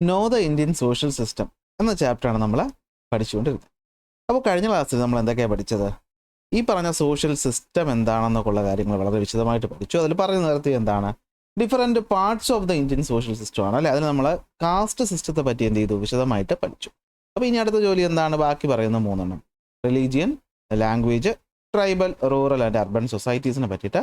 Know the Indian social system എന്ന ചാപ്റ്ററാണ് നമ്മൾ പഠിച്ചുകൊണ്ടിരുന്നത്. അപ്പോൾ കഴിഞ്ഞ ക്ലാസ്സിൽ നമ്മൾ എന്തൊക്കെയാണ് പഠിച്ചത്? ഈ പറഞ്ഞ സോഷ്യൽ സിസ്റ്റം എന്താണെന്നൊക്കെയുള്ള കാര്യങ്ങൾ വളരെ വിശദമായിട്ട് പഠിച്ചു. അതിൽ പറഞ്ഞു നിർത്തി എന്താണ് different parts of the Indian social system ആണ് അല്ലേ. അതിന് നമ്മൾ കാസ്റ്റ് സിസ്റ്റത്തെ പറ്റി എന്ത് ചെയ്തു വിശദമായിട്ട് പഠിച്ചു. അപ്പോൾ ഇനി അടുത്ത ജോലി എന്താണ്? ബാക്കി പറയുന്ന മൂന്നെണ്ണം: religion, language, tribal, rural and urban സൊസൈറ്റീസിനെ പറ്റിയിട്ട്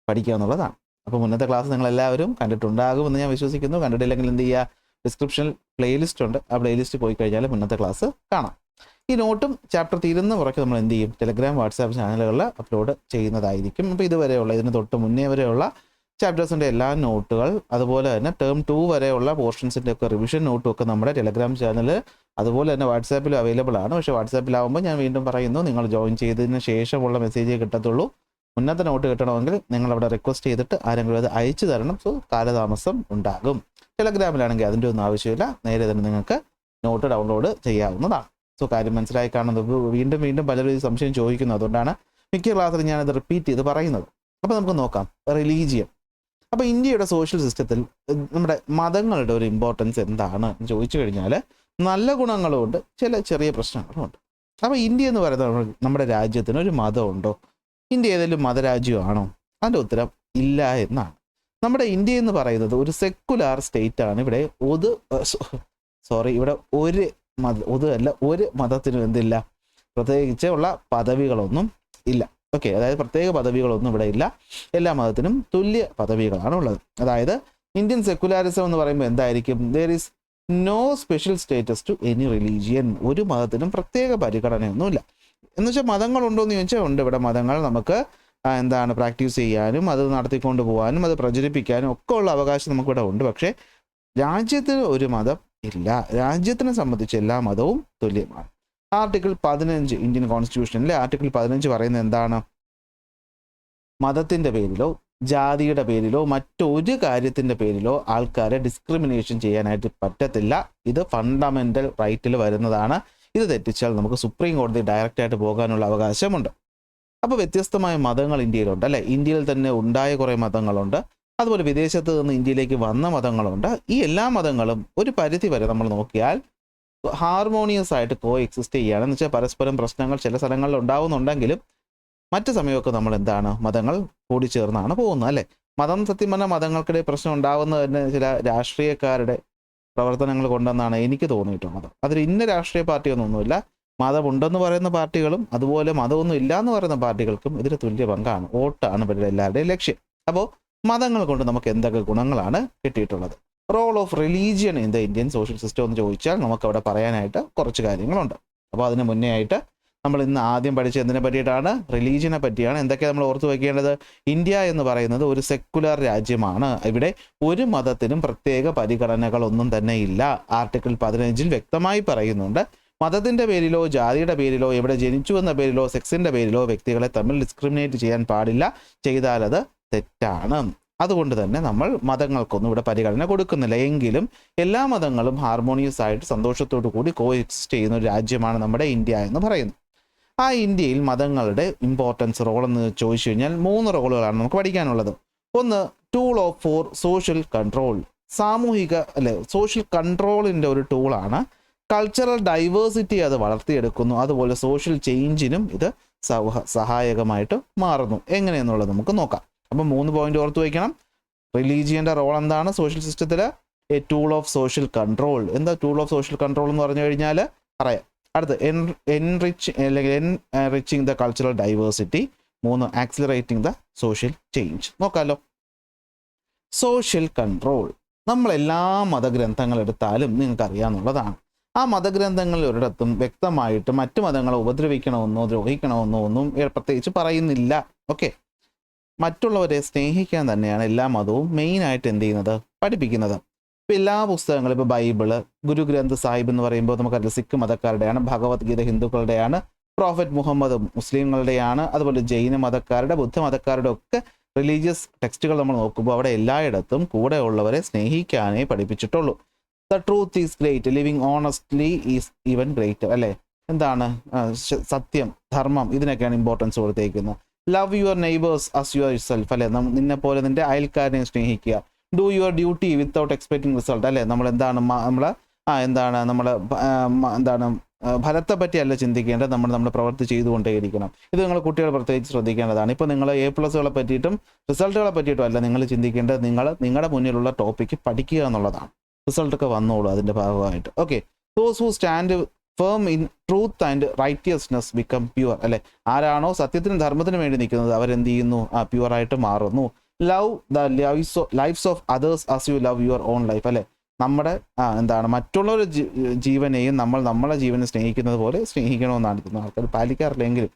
പഠിക്കുക എന്നുള്ളതാണ്. അപ്പോൾ മുന്നത്തെ ക്ലാസ് നിങ്ങളെല്ലാവരും കണ്ടിട്ടുണ്ടാകുമെന്ന് ഞാൻ വിശ്വസിക്കുന്നു. കണ്ടിട്ടില്ലെങ്കിൽ എന്ത് ചെയ്യുക, ഡിസ്ക്രിപ്ഷനിൽ പ്ലേലിസ്റ്റ് ഉണ്ട്. ആ പ്ലേലിസ്റ്റ് പോയി കഴിഞ്ഞാൽ മുന്നത്തെ ക്ലാസ് കാണാം. ഈ നോട്ടും ചാപ്റ്റർ തീരുന്ന പുറകെ നമ്മൾ എന്ത് ചെയ്യും, ടെലഗ്രാം, വാട്സാപ്പ് ചാനലുകളിൽ അപ്ലോഡ് ചെയ്യുന്നതായിരിക്കും. അപ്പോൾ ഇതുവരെയുള്ള ഇതിന് തൊട്ട് മുന്നേ വരെയുള്ള ചാപ്റ്റേഴ്സിൻ്റെ എല്ലാ നോട്ടുകൾ, അതുപോലെ തന്നെ ടേം 2 വരെയുള്ള പോർഷൻസിൻ്റെ ഒക്കെ റിവിഷൻ നോട്ടും ഒക്കെ നമ്മുടെ ടെലഗ്രാം ചാനൽ അതുപോലെ തന്നെ വാട്സാപ്പിലും അവൈലബിൾ ആണ്. പക്ഷേ വാട്സാപ്പിലാവുമ്പോൾ ഞാൻ വീണ്ടും പറയുന്നു, നിങ്ങൾ ജോയിൻ ചെയ്തതിന് ശേഷമുള്ള മെസ്സേജേ കിട്ടത്തുള്ളൂ. മുന്നത്തെ നോട്ട് കിട്ടണമെങ്കിൽ നിങ്ങളവിടെ റിക്വസ്റ്റ് ചെയ്തിട്ട് ആരെങ്കിലും അത് അയച്ചു തരണം. സോ കാലതാമസം ഉണ്ടാകും. ടെലഗ്രാമിലാണെങ്കിൽ അതിൻ്റെ ഒന്നും ആവശ്യമില്ല, നേരെ തന്നെ നിങ്ങൾക്ക് നോട്ട് ഡൗൺലോഡ് ചെയ്യാവുന്നതാണ്. സോ കാര്യം മനസ്സിലായി കാണുന്നത്. വീണ്ടും വീണ്ടും പലരും ഈ സംശയം ചോദിക്കുന്നു, അതുകൊണ്ടാണ് മിക്ക ക്ലാസ്സിൽ ഞാനത് റിപ്പീറ്റ് ചെയ്ത് പറയുന്നത്. അപ്പോൾ നമുക്ക് നോക്കാം റിലീജിയൻ. അപ്പോൾ ഇന്ത്യയുടെ സോഷ്യൽ സിസ്റ്റത്തിൽ നമ്മുടെ മതങ്ങളുടെ ഒരു ഇമ്പോർട്ടൻസ് എന്താണ് എന്ന് ചോദിച്ചു കഴിഞ്ഞാൽ നല്ല ഗുണങ്ങളുമുണ്ട്, ചില ചെറിയ പ്രശ്നങ്ങളുമുണ്ട്. അപ്പോൾ ഇന്ത്യ എന്ന് പറയുന്നത് നമ്മുടെ രാജ്യത്തിന് ഒരു മതമുണ്ടോ? ഇന്ത്യ ഏതെങ്കിലും മതരാജ്യമാണോ? അതിൻ്റെ ഉത്തരം ഇല്ല എന്നാണ്. നമ്മുടെ ഇന്ത്യ എന്ന് പറയുന്നത് ഒരു സെക്കുലാർ സ്റ്റേറ്റ് ആണ്. ഇവിടെ ഇവിടെ ഒരു മതത്തിനും എന്തില്ല, പ്രത്യേകിച്ച് ഉള്ള പദവികളൊന്നും ഇല്ല. ഓക്കെ, അതായത് പ്രത്യേക പദവികളൊന്നും ഇവിടെ ഇല്ല. എല്ലാ മതത്തിനും തുല്യ പദവികളാണ് ഉള്ളത്. അതായത് ഇന്ത്യൻ സെക്കുലാരിസം എന്ന് പറയുമ്പോൾ എന്തായിരിക്കും? There is no special status to any religion. ഒരു മതത്തിനും പ്രത്യേക പരിഗണനയൊന്നുമില്ല. എന്ന് വെച്ചാൽ മതങ്ങളുണ്ടോ എന്ന് ചോദിച്ചാൽ ഉണ്ട്. ഇവിടെ മതങ്ങൾ നമുക്ക് പ്രാക്ടീസ് ചെയ്യാനും അത് നടത്തിക്കൊണ്ട് പോകാനും അത് പ്രചരിപ്പിക്കാനും ഒക്കെ ഉള്ള അവകാശം നമുക്കിവിടെ ഉണ്ട്. പക്ഷേ രാജ്യത്തിന് ഒരു മതം ഇല്ല. രാജ്യത്തിനെ സംബന്ധിച്ച് എല്ലാ മതവും തുല്യമാണ്. ആർട്ടിക്കിൾ 15 ഇന്ത്യൻ കോൺസ്റ്റിറ്റ്യൂഷനിലെ ആർട്ടിക്കിൾ 15 പറയുന്നത് എന്താണ്? മതത്തിൻ്റെ പേരിലോ ജാതിയുടെ പേരിലോ മറ്റൊരു കാര്യത്തിൻ്റെ പേരിലോ ആൾക്കാരെ ഡിസ്ക്രിമിനേഷൻ ചെയ്യാനായിട്ട് പറ്റത്തില്ല. ഇത് ഫണ്ടമെൻ്റൽ റൈറ്റിൽ വരുന്നതാണ്. ഇത് തെറ്റിച്ചാൽ നമുക്ക് സുപ്രീം കോടതി ഡയറക്റ്റായിട്ട് പോകാനുള്ള അവകാശമുണ്ട്. അപ്പോൾ വ്യത്യസ്തമായ മതങ്ങൾ ഇന്ത്യയിലുണ്ട് അല്ലേ. ഇന്ത്യയിൽ തന്നെ ഉണ്ടായ കുറേ മതങ്ങളുണ്ട്, അതുപോലെ വിദേശത്ത് നിന്ന് ഇന്ത്യയിലേക്ക് വന്ന മതങ്ങളുണ്ട്. ഈ എല്ലാ മതങ്ങളും ഒരു പരിധി വരെ നമ്മൾ നോക്കിയാൽ ഹാർമോണിയസ് ആയിട്ട് കോ എക്സിസ്റ്റ് ചെയ്യുകയാണ്. എന്ന് വെച്ചാൽ പരസ്പരം പ്രശ്നങ്ങൾ ചില സ്ഥലങ്ങളിൽ ഉണ്ടാവുന്നുണ്ടെങ്കിലും മറ്റു സമയമൊക്കെ നമ്മൾ മതങ്ങൾ കൂടിച്ചേർന്നാണ് പോകുന്നത് അല്ലേ. മതം സത്യം പറഞ്ഞാൽ മതങ്ങൾക്കിടെ പ്രശ്നം ഉണ്ടാവുന്നത് തന്നെ ചില രാഷ്ട്രീയക്കാരുടെ പ്രവർത്തനങ്ങൾ കൊണ്ടെന്നാണ് എനിക്ക് തോന്നിയിട്ടുള്ളത്. അതിൽ ഇന്ന രാഷ്ട്രീയ പാർട്ടിയൊന്നുമില്ല. മതമുണ്ടെന്ന് പറയുന്ന പാർട്ടികളും അതുപോലെ മതമൊന്നും ഇല്ല എന്ന് പറയുന്ന പാർട്ടികൾക്കും ഇതിൽ തുല്യ പങ്കാണ്. വോട്ടാണ് ഇവരുടെ എല്ലാവരുടെയും ലക്ഷ്യം. അപ്പോൾ മതങ്ങൾ കൊണ്ട് നമുക്ക് എന്തൊക്കെ ഗുണങ്ങളാണ് കിട്ടിയിട്ടുള്ളത്? Role of religion in the Indian social system എന്ന് ചോദിച്ചാൽ നമുക്കവിടെ പറയാനായിട്ട് കുറച്ച് കാര്യങ്ങളുണ്ട്. അപ്പോൾ അതിന് മുന്നേ ആയിട്ട് നമ്മൾ ഇന്ന് ആദ്യം പഠിച്ച എന്തിനെ പറ്റിയിട്ടാണ്? റിലീജിയനെ പറ്റിയാണ്. എന്തൊക്കെയാണ് നമ്മൾ ഓർത്ത് വയ്ക്കേണ്ടത്? ഇന്ത്യ എന്ന് പറയുന്നത് ഒരു സെക്കുലർ രാജ്യമാണ്. ഇവിടെ ഒരു മതത്തിനും പ്രത്യേക പരിഗണനകളൊന്നും തന്നെ ഇല്ല. ആർട്ടിക്കിൾ 15 വ്യക്തമായി പറയുന്നുണ്ട്, മതത്തിൻ്റെ പേരിലോ ജാതിയുടെ പേരിലോ ഇവിടെ ജനിച്ചു എന്ന പേരിലോ സെക്സിൻ്റെ പേരിലോ വ്യക്തികളെ തമ്മിൽ ഡിസ്ക്രിമിനേറ്റ് ചെയ്യാൻ പാടില്ല. ചെയ്താൽ അത് തെറ്റാണ്. അതുകൊണ്ട് തന്നെ നമ്മൾ മതങ്ങൾക്കൊന്നും ഇവിടെ പരിഗണന കൊടുക്കുന്നില്ല. എങ്കിലും എല്ലാ മതങ്ങളും ഹാർമോണിയസ് ആയിട്ട് സന്തോഷത്തോടു കൂടി കോ എക്സിസ്റ്റ് ചെയ്യുന്ന ഒരു രാജ്യമാണ് നമ്മുടെ ഇന്ത്യ എന്ന് പറയുന്നത്. ആ ഇന്ത്യയിൽ മതങ്ങളുടെ ഇമ്പോർട്ടൻസ് റോൾ എന്ന് ചോദിച്ചു കഴിഞ്ഞാൽ 3 റോളുകളാണ് നമുക്ക് പഠിക്കാനുള്ളത്. ഒന്ന്, ടൂൾ ഫോർ സോഷ്യൽ കൺട്രോൾ, സാമൂഹിക സോഷ്യൽ കൺട്രോളിൻ്റെ ഒരു ടൂളാണ്. കൾച്ചറൽ ഡൈവേഴ്സിറ്റി അത് വളർത്തിയെടുക്കുന്നു. അതുപോലെ സോഷ്യൽ ചേഞ്ചിനും ഇത് സഹായകമായിട്ട് മാറുന്നു. എങ്ങനെയെന്നുള്ളത് നമുക്ക് നോക്കാം. അപ്പം 3 പോയിന്റ് ഓർത്ത് വയ്ക്കണം. റിലീജിയൻ്റെ റോൾ എന്താണ് സോഷ്യൽ സിസ്റ്റത്തിൽ? A tool of social control. എന്താ ടൂൾ ഓഫ് സോഷ്യൽ കൺട്രോൾ എന്ന് പറഞ്ഞു കഴിഞ്ഞാൽ പറയാം. അടുത്ത് enriching the cultural diversity. 3, accelerating the social change. നോക്കാമല്ലോ. സോഷ്യൽ കൺട്രോൾ നമ്മൾ എല്ലാ മതഗ്രന്ഥങ്ങൾ എടുത്താലും നിങ്ങൾക്ക് അറിയാമെന്നുള്ളതാണ്. ആ മതഗ്രന്ഥങ്ങളിൽ ഒരിടത്തും വ്യക്തമായിട്ട് മറ്റു മതങ്ങളെ ഉപദ്രവിക്കണമെന്നോ ദ്രോഹിക്കണമെന്നോ ഒന്നും പ്രത്യേകിച്ച് പറയുന്നില്ല. ഓക്കെ, മറ്റുള്ളവരെ സ്നേഹിക്കാൻ തന്നെയാണ് എല്ലാ മതവും മെയിനായിട്ട് എന്ത് ചെയ്യുന്നത്, പഠിപ്പിക്കുന്നത്. ഇപ്പോൾ എല്ലാ പുസ്തകങ്ങളും, ഇപ്പോൾ ബൈബിള്, ഗുരു ഗ്രന്ഥ് സാഹിബ് എന്ന് പറയുമ്പോൾ നമുക്കറിയാം സിഖ് മതക്കാരുടെയാണ്, ഭഗവത്ഗീത ഹിന്ദുക്കളുടെയാണ്, പ്രോഫറ്റ് മുഹമ്മദ് മുസ്ലിങ്ങളുടെയാണ്, അതുപോലെ ജൈന മതക്കാരുടെ, ബുദ്ധ മതക്കാരുടെ ഒക്കെ റിലീജിയസ് ടെക്സ്റ്റുകൾ നമ്മൾ നോക്കുമ്പോൾ അവിടെ എല്ലായിടത്തും കൂടെ ഉള്ളവരെ സ്നേഹിക്കാനേ പഠിപ്പിച്ചിട്ടുള്ളൂ. The truth is great, living honestly is even greater അല്ലേ. എന്താണ് സത്യം, ധർമ്മം, ഇതിനൊക്കെയാണ് ഇമ്പോർട്ടൻസ് കൊടുത്തേക്കുന്നത്. Love your neighbours as your self അല്ലേ, നിന്നെ പോലെ നിന്റെ അയൽക്കാരനെ സ്നേഹിക്കുക. Do your duty without expecting result അല്ലേ. നമ്മൾ എന്താണ് നമ്മൾ എന്താണ് ഫലത്തെ പറ്റിയല്ല ചിന്തിക്കേണ്ടത്, നമ്മുടെ പ്രവൃത്തി ചെയ്തുകൊണ്ടേയിരിക്കണം. ഇത് നിങ്ങൾ കുട്ടികൾ പ്രത്യേകിച്ച് ശ്രദ്ധിക്കേണ്ടതാണ്. ഇപ്പോൾ നിങ്ങൾ A+കളെ പറ്റിയിട്ടും റിസൾട്ടുകളെ പറ്റിയിട്ടും അല്ല നിങ്ങൾ ചിന്തിക്കേണ്ടത്, നിങ്ങളുടെ മുന്നിലുള്ള ടോപ്പിക്ക് പഠിക്കുക എന്നുള്ളതാണ്. റിസൾട്ടൊക്കെ വന്നോളൂ അതിൻ്റെ ഭാഗമായിട്ട്. Okay, those who stand firm in truth and righteousness become pure, അല്ലെ, ആരാണോ സത്യത്തിനും ധർമ്മത്തിനും വേണ്ടി നിൽക്കുന്നത് അവരെന്ത് ചെയ്യുന്നു? പ്യുവറായിട്ട് മാറുന്നു. Love the lives of others as you love your own life, അല്ലെ, നമ്മുടെ മറ്റുള്ളവരുടെ ജീവനെയും നമ്മളെ ജീവനെ സ്നേഹിക്കുന്നത് പോലെ സ്നേഹിക്കണമെന്നാണ് ഇരിക്കുന്നത്. ആൾക്കാർ പാലിക്കാറില്ലെങ്കിലും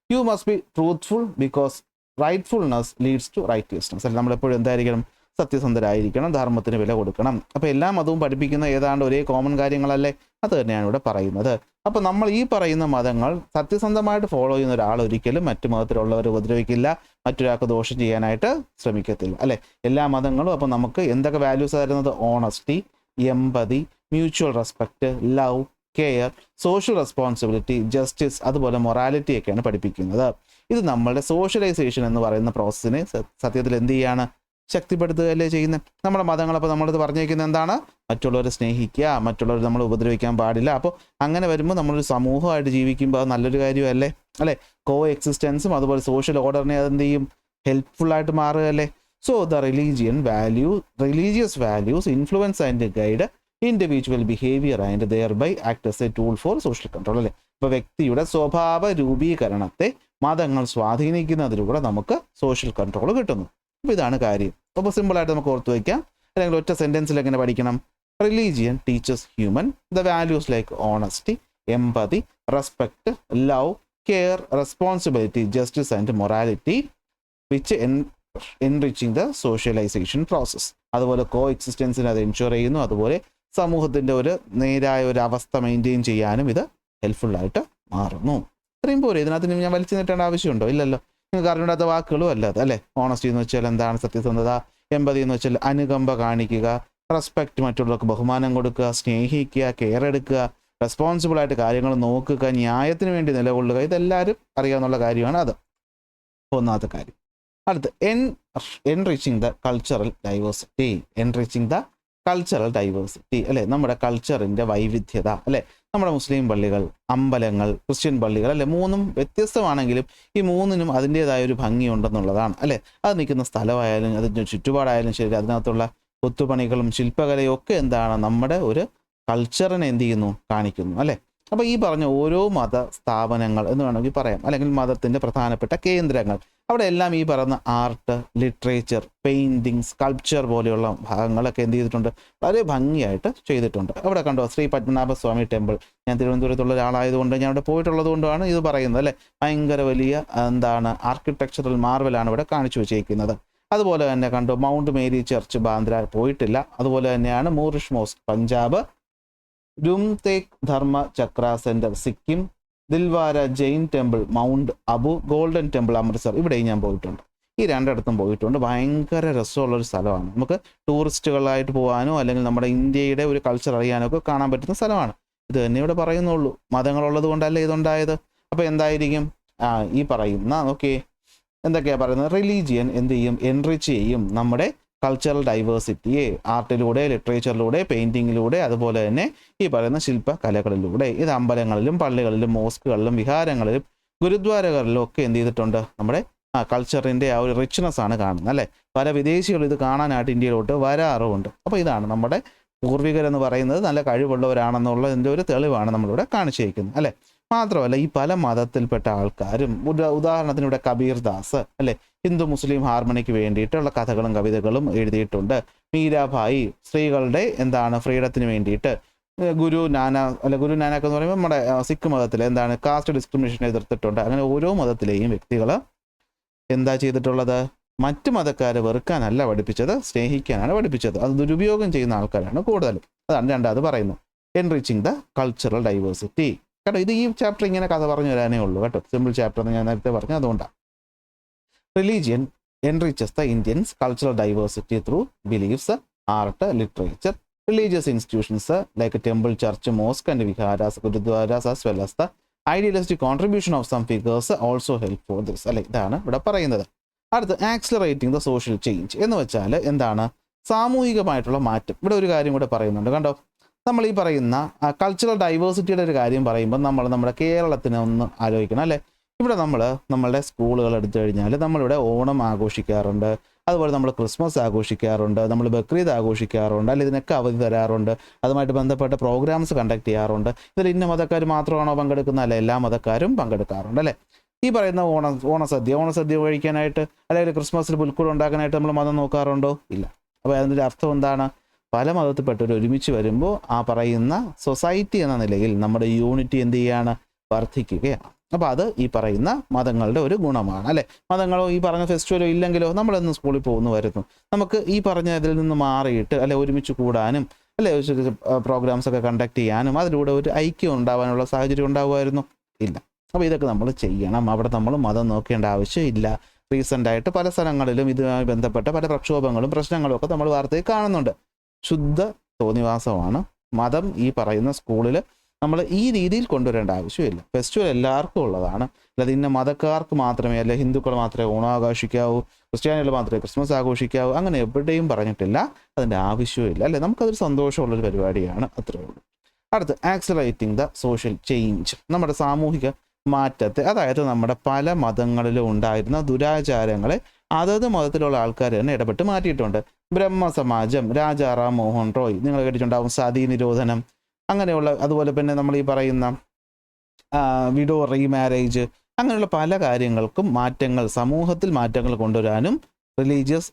you must be truthful because rightfulness leads to righteousness, അല്ലെ, നമ്മളെപ്പോഴും എന്തായിരിക്കണം? സത്യസന്ധരായിരിക്കണം, ധർമ്മത്തിന് വില കൊടുക്കണം. അപ്പോൾ എല്ലാ മതവും പഠിപ്പിക്കുന്ന ഏതാണ്ട് ഒരേ കോമൺ കാര്യങ്ങളല്ലേ? അത് തന്നെയാണ് ഇവിടെ പറയുന്നത്. അപ്പോൾ നമ്മൾ ഈ പറയുന്ന മതങ്ങൾ സത്യസന്ധമായിട്ട് ഫോളോ ചെയ്യുന്ന ഒരാൾ ഒരിക്കലും മറ്റു മതത്തിലുള്ളവർ ഉപദ്രവിക്കില്ല, മറ്റൊരാൾക്ക് ദോഷം ചെയ്യാനായിട്ട് ശ്രമിക്കത്തില്ല, അല്ലേ? എല്ലാ മതങ്ങളും അപ്പോൾ നമുക്ക് എന്തൊക്കെ വാല്യൂസ് തരുന്നത്? Honesty, empathy, mutual respect, love, care, social responsibility, justice, അതുപോലെ മൊറാലിറ്റി ഒക്കെയാണ് പഠിപ്പിക്കുന്നത്. ഇത് നമ്മളുടെ സോഷ്യലൈസേഷൻ എന്ന് പറയുന്ന പ്രോസസ്സിനെ സത്യത്തിൽ എന്ത് ചെയ്യാണ്? ശക്തിപ്പെടുത്തുകയല്ലേ ചെയ്യുന്നത്. നമ്മുടെ മതങ്ങളപ്പോൾ നമ്മളത് പറഞ്ഞേക്കുന്നത് എന്താണ്? മറ്റുള്ളവരെ സ്നേഹിക്കുക, മറ്റുള്ളവർ നമ്മൾ ഉപദ്രവിക്കാൻ പാടില്ല. അപ്പോൾ അങ്ങനെ വരുമ്പോൾ നമ്മളൊരു സമൂഹമായിട്ട് ജീവിക്കുമ്പോൾ അത് നല്ലൊരു കാര്യമല്ലേ, അല്ലേ? കോ എക്സിസ്റ്റൻസും അതുപോലെ സോഷ്യൽ ഓർഡറിനെ അതെന്ത് ചെയ്യും? ഹെൽപ്ഫുള്ളായിട്ട് മാറുകയല്ലേ. So the religious values influence and guide individual behaviour and thereby act as a tool for social control, അല്ലേ? ഇപ്പോൾ വ്യക്തിയുടെ സ്വഭാവ രൂപീകരണത്തെ മതങ്ങൾ സ്വാധീനിക്കുന്നതിലൂടെ നമുക്ക് സോഷ്യൽ കൺട്രോൾ കിട്ടുന്നു. അപ്പോൾ ഇതാണ് കാര്യം. അപ്പോൾ സിമ്പിളായിട്ട് നമുക്ക് ഓർത്ത് വയ്ക്കാം, അല്ലെങ്കിൽ ഒറ്റ സെൻറ്റൻസിൽ എങ്ങനെ പഠിക്കണം? Religion teachers human the values like honesty, empathy, respect, love, care, responsibility, justice and morality which enriching the socialization process. അതുപോലെ കോ എക്സിസ്റ്റൻസിന് അത് എൻഷുർ ചെയ്യുന്നു. അതുപോലെ സമൂഹത്തിൻ്റെ ഒരു നേരായ ഒരു അവസ്ഥ മെയിൻറ്റെയിൻ ചെയ്യാനും ഇത് ഹെൽപ്ഫുള്ളായിട്ട് മാറുന്നു. ഇത്രയും പോരെ, ഇതിനകത്ത് ഞാൻ വലിച്ചു നീട്ടേണ്ട ആവശ്യമുണ്ടോ? ഇല്ലല്ലോ. നിങ്ങൾക്ക് അറിഞ്ഞിടാത്ത വാക്കുകളും അല്ലാതെ, അല്ലേ? ഓണസ്റ്റി എന്ന് വെച്ചാൽ എന്താണ്? സത്യസന്ധത. എമ്പതി എന്ന് വെച്ചാൽ അനുകമ്പ കാണിക്കുക. റെസ്പെക്റ്റ്, മറ്റുള്ളവർക്ക് ബഹുമാനം കൊടുക്കുക. സ്നേഹിക്കുക, കെയർ എടുക്കുക, റെസ്പോൺസിബിളായിട്ട് കാര്യങ്ങൾ നോക്കുക, ന്യായത്തിന് വേണ്ടി നിലകൊള്ളുക. ഇതെല്ലാവരും അറിയാവുന്ന കാര്യമാണ്. അത് ഒന്നാമത്തെ കാര്യം. അടുത്ത് enriching the cultural diversity. Enriching the cultural diversity, അല്ലേ? നമ്മുടെ കൾച്ചറിൻ്റെ വൈവിധ്യത, അല്ലേ? നമ്മുടെ മുസ്ലിം പള്ളികൾ, അമ്പലങ്ങൾ, ക്രിസ്ത്യൻ പള്ളികൾ, അല്ലെ, മൂന്നും വ്യത്യസ്തമാണെങ്കിലും ഈ മൂന്നിനും അതിൻ്റേതായ ഒരു ഭംഗിയുണ്ടെന്നുള്ളതാണ്, അല്ലേ? അത് നിൽക്കുന്ന സ്ഥലമായാലും അതിൻ്റെ ചുറ്റുപാടായാലും ശരി, അതിനകത്തുള്ള കൊത്തുപണികളും ശില്പകലയും ഒക്കെ എന്താണ്? നമ്മുടെ ഒരു കൾച്ചറിനെ എന്ത് ചെയ്യുന്നു? കാണിക്കുന്നു, അല്ലേ? അപ്പോൾ ഈ പറഞ്ഞ ഓരോ മത സ്ഥാപനങ്ങൾ എന്ന് വേണമെങ്കിൽ പറയാം, അല്ലെങ്കിൽ മതത്തിൻ്റെ പ്രധാനപ്പെട്ട കേന്ദ്രങ്ങൾ, അവിടെ എല്ലാം ഈ പറയുന്ന ആർട്ട്, ലിറ്ററേച്ചർ, പെയിൻറ്റിങ്, സ്കൾപ്ചർ പോലെയുള്ള ഭാഗങ്ങളൊക്കെ എന്ത് ചെയ്തിട്ടുണ്ട്? വളരെ ഭംഗിയായിട്ട് ചെയ്തിട്ടുണ്ട്. അവിടെ കണ്ടോ ശ്രീ പത്മനാഭസ്വാമി ടെമ്പിൾ. ഞാൻ തിരുവനന്തപുരത്തുള്ള ഒരാളായതുകൊണ്ട് ഞാൻ അവിടെ പോയിട്ടുള്ളത് കൊണ്ടാണ് ഇത് പറയുന്നത്, അല്ലേ? ഭയങ്കര വലിയ ആർക്കിടെക്ചറൽ മാർവലാണ് ഇവിടെ കാണിച്ചു വെച്ചിരിക്കുന്നത്. അതുപോലെ തന്നെ കണ്ടോ മൗണ്ട് മേരി ചർച്ച് ബാന്ദ്ര, പോയിട്ടില്ല. അതുപോലെ തന്നെയാണ് Moorish Mosque Punjab, Rumtek Dharma Chakra Centre Sikkim, Dilwara Jain Temple Mount Abu, Golden Temple Amritsar, ഇവിടെയും ഞാൻ പോയിട്ടുണ്ട്. ഈ രണ്ടിടത്തും പോയിട്ടുണ്ട്. ഭയങ്കര രസമുള്ളൊരു സ്ഥലമാണ്. നമുക്ക് ടൂറിസ്റ്റുകളായിട്ട് പോകാനോ അല്ലെങ്കിൽ നമ്മുടെ ഇന്ത്യയുടെ ഒരു കൾച്ചർ അറിയാനോ ഒക്കെ കാണാൻ പറ്റുന്ന സ്ഥലമാണ്. ഇത് തന്നെ ഇവിടെ പറയുന്നുള്ളൂ. മതങ്ങളുള്ളത് കൊണ്ടല്ലേ ഇതുണ്ടായത്. അപ്പോൾ എന്തായിരിക്കും? ഈ പറയുന്ന എന്തൊക്കെയാണ് പറയുന്നത്? റിലീജിയൻ എന്ത് ചെയ്യും? എൻറിച്ച് ചെയ്യും നമ്മുടെ കൾച്ചറൽ ഡൈവേഴ്സിറ്റിയെ ആർട്ടിലൂടെ, ലിറ്ററേച്ചറിലൂടെ, പെയിൻറ്റിങ്ങിലൂടെ, അതുപോലെ തന്നെ ഈ പറയുന്ന ശില്പകലകളിലൂടെ. ഇത് അമ്പലങ്ങളിലും പള്ളികളിലും മോസ്കുകളിലും വിഹാരങ്ങളിലും ഗുരുദ്വാരകളിലും ഒക്കെ എന്ത് ചെയ്തിട്ടുണ്ട്? നമ്മുടെ കൾച്ചറിൻ്റെ ആ ഒരു റിച്ച്നെസ് ആണ് കാണുന്നത്, അല്ലേ? പല വിദേശികളും ഇത് കാണാനായിട്ട് ഇന്ത്യയിലോട്ട് വരാറുമുണ്ട്. അപ്പോൾ ഇതാണ് നമ്മുടെ പൂർവികരെന്ന് പറയുന്നത് നല്ല കഴിവുള്ളവരാണെന്നുള്ളതിൻ്റെ ഒരു തെളിവാണ് നമ്മളിവിടെ കാണിച്ചിരിക്കുന്നത്, അല്ലേ? മാത്രമല്ല ഈ പല മതത്തിൽപ്പെട്ട ആൾക്കാരും, ഉദാഹരണത്തിന് ഇവിടെ കബീർ ദാസ്, അല്ലേ, ഹിന്ദു മുസ്ലിം ഹാർമണിക്ക് വേണ്ടിയിട്ടുള്ള കഥകളും കവിതകളും എഴുതിയിട്ടുണ്ട്. മീരാഭായി സ്ത്രീകളുടെ ഫ്രീഡത്തിന് വേണ്ടിയിട്ട്, ഗുരു നാനാക്ക് എന്ന് പറയുമ്പോൾ നമ്മുടെ സിഖ് മതത്തിൽ കാസ്റ്റ് ഡിസ്ക്രിമിനേഷൻ എതിർത്തിട്ടുണ്ട്. അങ്ങനെ ഓരോ മതത്തിലെയും വ്യക്തികൾ എന്താ ചെയ്തിട്ടുള്ളത്? മറ്റു മതക്കാരെ വെറുക്കാനല്ല പഠിപ്പിച്ചത്, സ്നേഹിക്കാനാണ് പഠിപ്പിച്ചത്. അത് ദുരുപയോഗം ചെയ്യുന്ന ആൾക്കാരാണ് കൂടുതലും. അതാണ് രണ്ടാമത് പറയുന്നത്, എൻറിച്ചിങ് ദ കൾച്ചറൽ ഡൈവേഴ്സിറ്റി. കേട്ടോ, ഇത് ഈ ചാപ്റ്റർ ഇങ്ങനെ കഥ പറഞ്ഞു തരാനേ ഉള്ളൂ കേട്ടോ. സിമ്പിൾ ചാപ്റ്റർ എന്ന് ഞാൻ നേരത്തെ പറഞ്ഞു, അതുകൊണ്ടാണ്. Religion enriches the Indians' cultural diversity through beliefs, art, literature, religious institutions like temple, church, mosque and viharas, gurudwaras, as well as the idealistic contribution of some figures also help for this. അല്ലെ, ഇതാണ് ഇവിടെ പറയുന്നത്. അടുത്ത് accelerating the social change എന്ന് വെച്ചാൽ എന്താണ്? സാമൂഹികമായിട്ടുള്ള മാറ്റം. ഇവിടെ ഒരു കാര്യം കൂടെ പറയുന്നുണ്ട്, കണ്ടോ? നമ്മൾ ഈ പറയുന്ന കൾച്ചറൽ ഡൈവേഴ്സിറ്റിയുടെ ഒരു കാര്യം പറയുമ്പോൾ നമ്മൾ നമ്മുടെ കേരളത്തിനെ ഒന്ന് ആലോചിക്കണം അല്ലേ. ഇവിടെ നമ്മളുടെ സ്കൂളുകൾ എടുത്തു കഴിഞ്ഞാൽ നമ്മളിവിടെ ഓണം ആഘോഷിക്കാറുണ്ട്, അതുപോലെ നമ്മൾ ക്രിസ്മസ് ആഘോഷിക്കാറുണ്ട്, നമ്മൾ ബക്രീദ് ആഘോഷിക്കാറുണ്ട്, അല്ലെ ഇതിനൊക്കെ അവധി തരാറുണ്ട്, അതുമായിട്ട് ബന്ധപ്പെട്ട പ്രോഗ്രാംസ് കണ്ടക്ട് ചെയ്യാറുണ്ട്. ഇതിൽ ഇന്ന മതക്കാർ മാത്രമാണോ പങ്കെടുക്കുന്നത്? അല്ല, എല്ലാ മതക്കാരും പങ്കെടുക്കാറുണ്ട് അല്ലേ. ഈ പറയുന്ന ഓണസദ്യ കഴിക്കാനായിട്ട് അല്ലെങ്കിൽ ക്രിസ്മസിൽ പുൽക്കൂട് ഉണ്ടാക്കാനായിട്ട് നമ്മൾ മതം നോക്കാറുണ്ടോ? ഇല്ല. അപ്പോൾ അതിൻ്റെ അർത്ഥം എന്താണ്? പല മതത്തിൽപ്പെട്ടവർ ഒരുമിച്ച് വരുമ്പോൾ ആ പറയുന്ന സൊസൈറ്റി എന്ന നിലയിൽ നമ്മുടെ യൂണിറ്റി എന്ത് ചെയ്യാണ്? വർദ്ധിക്കുകയാണ്. അപ്പോൾ അത് ഈ പറയുന്ന മതങ്ങളുടെ ഒരു ഗുണമാണ് അല്ലേ. മതങ്ങളോ ഈ പറഞ്ഞ ഫെസ്റ്റിവലോ ഇല്ലെങ്കിലോ നമ്മളെന്ന് സ്കൂളിൽ പോകുന്നു വരുന്നു, നമുക്ക് ഈ പറഞ്ഞ ഇതിൽ നിന്ന് മാറിയിട്ട് അല്ലെ ഒരുമിച്ച് കൂടാനും അല്ലെ പ്രോഗ്രാംസ് ഒക്കെ കണ്ടക്ട് ചെയ്യാനും അതിലൂടെ ഒരു ഐക്യം ഉണ്ടാവാനുള്ള സാഹചര്യം ഉണ്ടാവുമായിരുന്നു? ഇല്ല. അപ്പോൾ ഇതൊക്കെ നമ്മൾ ചെയ്യണം. അവിടെ നമ്മൾ മതം നോക്കേണ്ട ആവശ്യമില്ല. റീസെൻ്റായിട്ട് പല സ്ഥലങ്ങളിലും ഇതുമായി ബന്ധപ്പെട്ട പല പ്രക്ഷോഭങ്ങളും പ്രശ്നങ്ങളും ഒക്കെ നമ്മൾ വാർത്തയിൽ കാണുന്നുണ്ട്. ശുദ്ധ തോന്നിവാസമാണ്. മതം ഈ പറയുന്ന സ്കൂളിൽ നമ്മൾ ഈ രീതിയിൽ കൊണ്ടുവരേണ്ട ആവശ്യമില്ല. ഫെസ്റ്റിവൽ എല്ലാവർക്കും ഉള്ളതാണ്. അല്ലാതെ ഇന്ന മതക്കാർക്ക് മാത്രമേ, അല്ലെ ഹിന്ദുക്കൾ മാത്രമേ ഓണം ആഘോഷിക്കാവൂ, ക്രിസ്ത്യാനികൾ മാത്രമേ ക്രിസ്മസ് ആഘോഷിക്കാവൂ, അങ്ങനെ എവിടെയും പറഞ്ഞിട്ടില്ല. അതിൻ്റെ ആവശ്യമില്ല അല്ലേ. നമുക്കതൊരു സന്തോഷമുള്ളൊരു പരിപാടിയാണ്, അത്രേ ഉള്ളൂ. അടുത്ത് ആക്സിലറേറ്റിംഗ് ദ സോഷ്യൽ ചേഞ്ച്. നമ്മുടെ സാമൂഹിക മാറ്റത്തെ, അതായത് നമ്മുടെ പല മതങ്ങളിലും ഉണ്ടായിരുന്ന ദുരാചാരങ്ങളെ അതത് മതത്തിലുള്ള ആൾക്കാർ തന്നെ ഇടപെട്ട് മാറ്റിയിട്ടുണ്ട്. ബ്രഹ്മസമാജം, രാജാറാം മോഹൻ റോയ്, നിങ്ങൾ കേട്ടിട്ടുണ്ടാവും, സതി നിരോധനം, അങ്ങനെയുള്ള, അതുപോലെ പിന്നെ നമ്മൾ ഈ പറയുന്ന വിഡോ റീമാരേജ്, അങ്ങനെയുള്ള പല കാര്യങ്ങൾക്കും സമൂഹത്തിൽ മാറ്റങ്ങൾ കൊണ്ടുവരാനും റിലീജിയസ്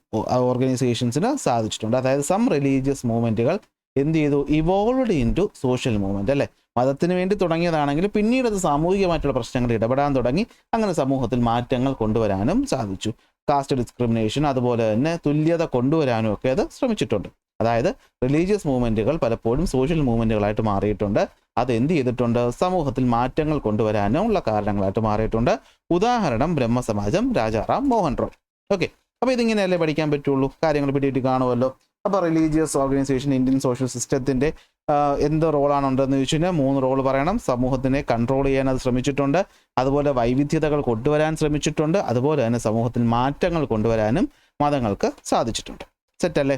ഓർഗനൈസേഷൻസിന് സാധിച്ചിട്ടുണ്ട്. അതായത് സം റിലീജിയസ് മൂവ്മെൻറ്റുകൾ എന്ത് ചെയ്തു? Evolved into social movement അല്ലേ. മതത്തിന് വേണ്ടി തുടങ്ങിയതാണെങ്കിൽ പിന്നീട് അത് സാമൂഹികമായിട്ടുള്ള പ്രശ്നങ്ങൾ ഇടപെടാൻ തുടങ്ങി. അങ്ങനെ സമൂഹത്തിൽ മാറ്റങ്ങൾ കൊണ്ടുവരാനും സാധിച്ചു. കാസ്റ്റ് ഡിസ്ക്രിമിനേഷൻ, അതുപോലെ തന്നെ തുല്യത കൊണ്ടുവരാനും ഒക്കെ അത് ശ്രമിച്ചിട്ടുണ്ട്. അതായത് റിലീജിയസ് മൂവ്മെൻറ്റുകൾ പലപ്പോഴും സോഷ്യൽ മൂവ്മെൻറ്റുകളായിട്ട് മാറിയിട്ടുണ്ട്. അത് എന്ത് ചെയ്തിട്ടുണ്ട്? സമൂഹത്തിൽ മാറ്റങ്ങൾ കൊണ്ടുവരാനുള്ള കാരണങ്ങളായിട്ട് മാറിയിട്ടുണ്ട്. ഉദാഹരണം ബ്രഹ്മസമാജം, രാജാറാം മോഹൻ റോയ്. ഓക്കെ, അപ്പോൾ ഇതിങ്ങനെയല്ലേ പഠിക്കാൻ പറ്റുള്ളൂ, കാര്യങ്ങൾ പിടിയിട്ട് കാണുമല്ലോ. അപ്പോൾ റിലീജിയസ് ഓർഗനൈസേഷൻ ഇന്ത്യൻ സോഷ്യൽ സിസ്റ്റത്തിൻ്റെ എന്ത് റോളാണ് ഉണ്ടെന്ന് ചോദിച്ചു കഴിഞ്ഞാൽ 3 റോള് പറയണം. സമൂഹത്തിനെ കൺട്രോൾ ചെയ്യാൻ അത് ശ്രമിച്ചിട്ടുണ്ട്, അതുപോലെ വൈവിധ്യതകൾ കൊണ്ടുവരാൻ ശ്രമിച്ചിട്ടുണ്ട്, അതുപോലെ തന്നെ സമൂഹത്തിൽ മാറ്റങ്ങൾ കൊണ്ടുവരാനും മതങ്ങൾക്ക് സാധിച്ചിട്ടുണ്ട്. സെറ്റല്ലേ?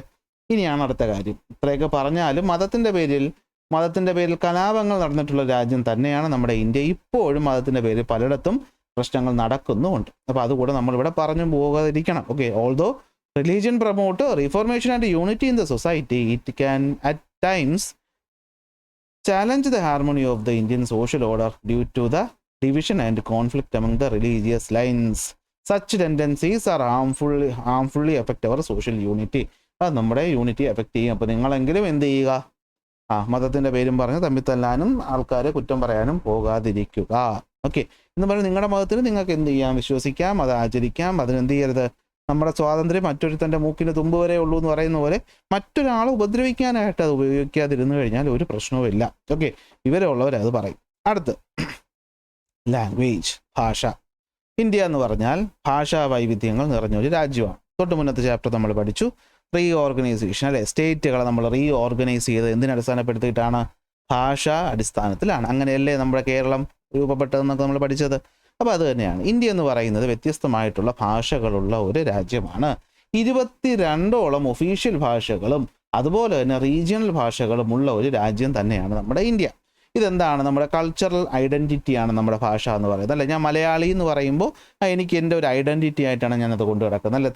ഇനിയാണ് അടുത്ത കാര്യം. ഇത്രയൊക്കെ പറഞ്ഞാലും മതത്തിൻ്റെ പേരിൽ കലാപങ്ങൾ നടന്നിട്ടുള്ള രാജ്യം തന്നെയാണ് നമ്മുടെ ഇന്ത്യ. ഇപ്പോഴും മതത്തിൻ്റെ പേരിൽ പലയിടത്തും പ്രശ്നങ്ങൾ നടക്കുന്നുമുണ്ട്. അപ്പോൾ അതുകൂടെ നമ്മളിവിടെ പറഞ്ഞു പോകാതിരിക്കണം. Okay, although religion promote reformation and unity in the society, it can at times challenge the harmony of the Indian social order due to the division and conflict among the religious lines. Such tendencies are harmfully affect our social unity. അത് നമ്മുടെ unity effect ചെയ്യും. അപ്പോൾ നിങ്ങളെങ്കിലും എന്ത് ചെയ്യുക? മതത്തിൻ്റെ പേരും പറഞ്ഞ് തമ്മിൽ തല്ലാനും ആൾക്കാരെ കുറ്റം പറയാനും പോകാതിരിക്കുക. ഓക്കെ, എന്ന് പറഞ്ഞാൽ നിങ്ങളുടെ മതത്തിന് നിങ്ങൾക്ക് എന്ത് ചെയ്യാം? വിശ്വസിക്കാം, അത് ആചരിക്കാം. അതിനെന്ത് ചെയ്യരുത്? നമ്മുടെ സ്വാതന്ത്ര്യം മറ്റൊരുത്തൻ്റെ മൂക്കിന് തുമ്പ് വരെ ഉള്ളൂ എന്ന് പറയുന്ന പോലെ മറ്റൊരാളെ ഉപദ്രവിക്കാനായിട്ട് അത് ഉപയോഗിക്കാതിരുന്നു കഴിഞ്ഞാൽ ഒരു പ്രശ്നവുമില്ല. ഓക്കെ, വിവരമുള്ളവരത് പറയും. അടുത്ത് ലാംഗ്വേജ്, ഭാഷ. ഇന്ത്യ എന്ന് പറഞ്ഞാൽ ഭാഷാ വൈവിധ്യങ്ങൾ നിറഞ്ഞൊരു രാജ്യമാണ്. തൊട്ട് മുന്നത്തെ ചാപ്റ്റർ നമ്മൾ പഠിച്ചു റീഓർഗനൈസേഷൻ അല്ലെ. സ്റ്റേറ്റുകളെ നമ്മൾ റീഓർഗനൈസ് ചെയ്ത് എന്തിനടിസ്ഥാനപ്പെടുത്തിയിട്ടാണ്? ഭാഷാ അടിസ്ഥാനത്തിലാണ്. അങ്ങനെയല്ലേ നമ്മുടെ കേരളം രൂപപ്പെട്ടതെന്നൊക്കെ നമ്മൾ പഠിച്ചത്. അപ്പോൾ അത് തന്നെയാണ് ഇന്ത്യ എന്ന് പറയുന്നത്. വ്യത്യസ്തമായിട്ടുള്ള ഭാഷകളുള്ള ഒരു രാജ്യമാണ്. 22ഓളം ഒഫീഷ്യൽ ഭാഷകളും അതുപോലെ തന്നെ റീജിയണൽ ഭാഷകളും ഉള്ള ഒരു രാജ്യം തന്നെയാണ് നമ്മുടെ ഇന്ത്യ. ഇതെന്താണ്? നമ്മുടെ കൾച്ചറൽ ഐഡൻറ്റിറ്റിയാണ് നമ്മുടെ ഭാഷ എന്ന് പറയുന്നത് അല്ലേ. ഞാൻ മലയാളി എന്ന് പറയുമ്പോൾ എനിക്ക് എൻ്റെ ഒരു ഐഡൻറ്റിറ്റി ആയിട്ടാണ് ഞാനത് കൊണ്ടു കിടക്കുന്നത് അല്ലേ.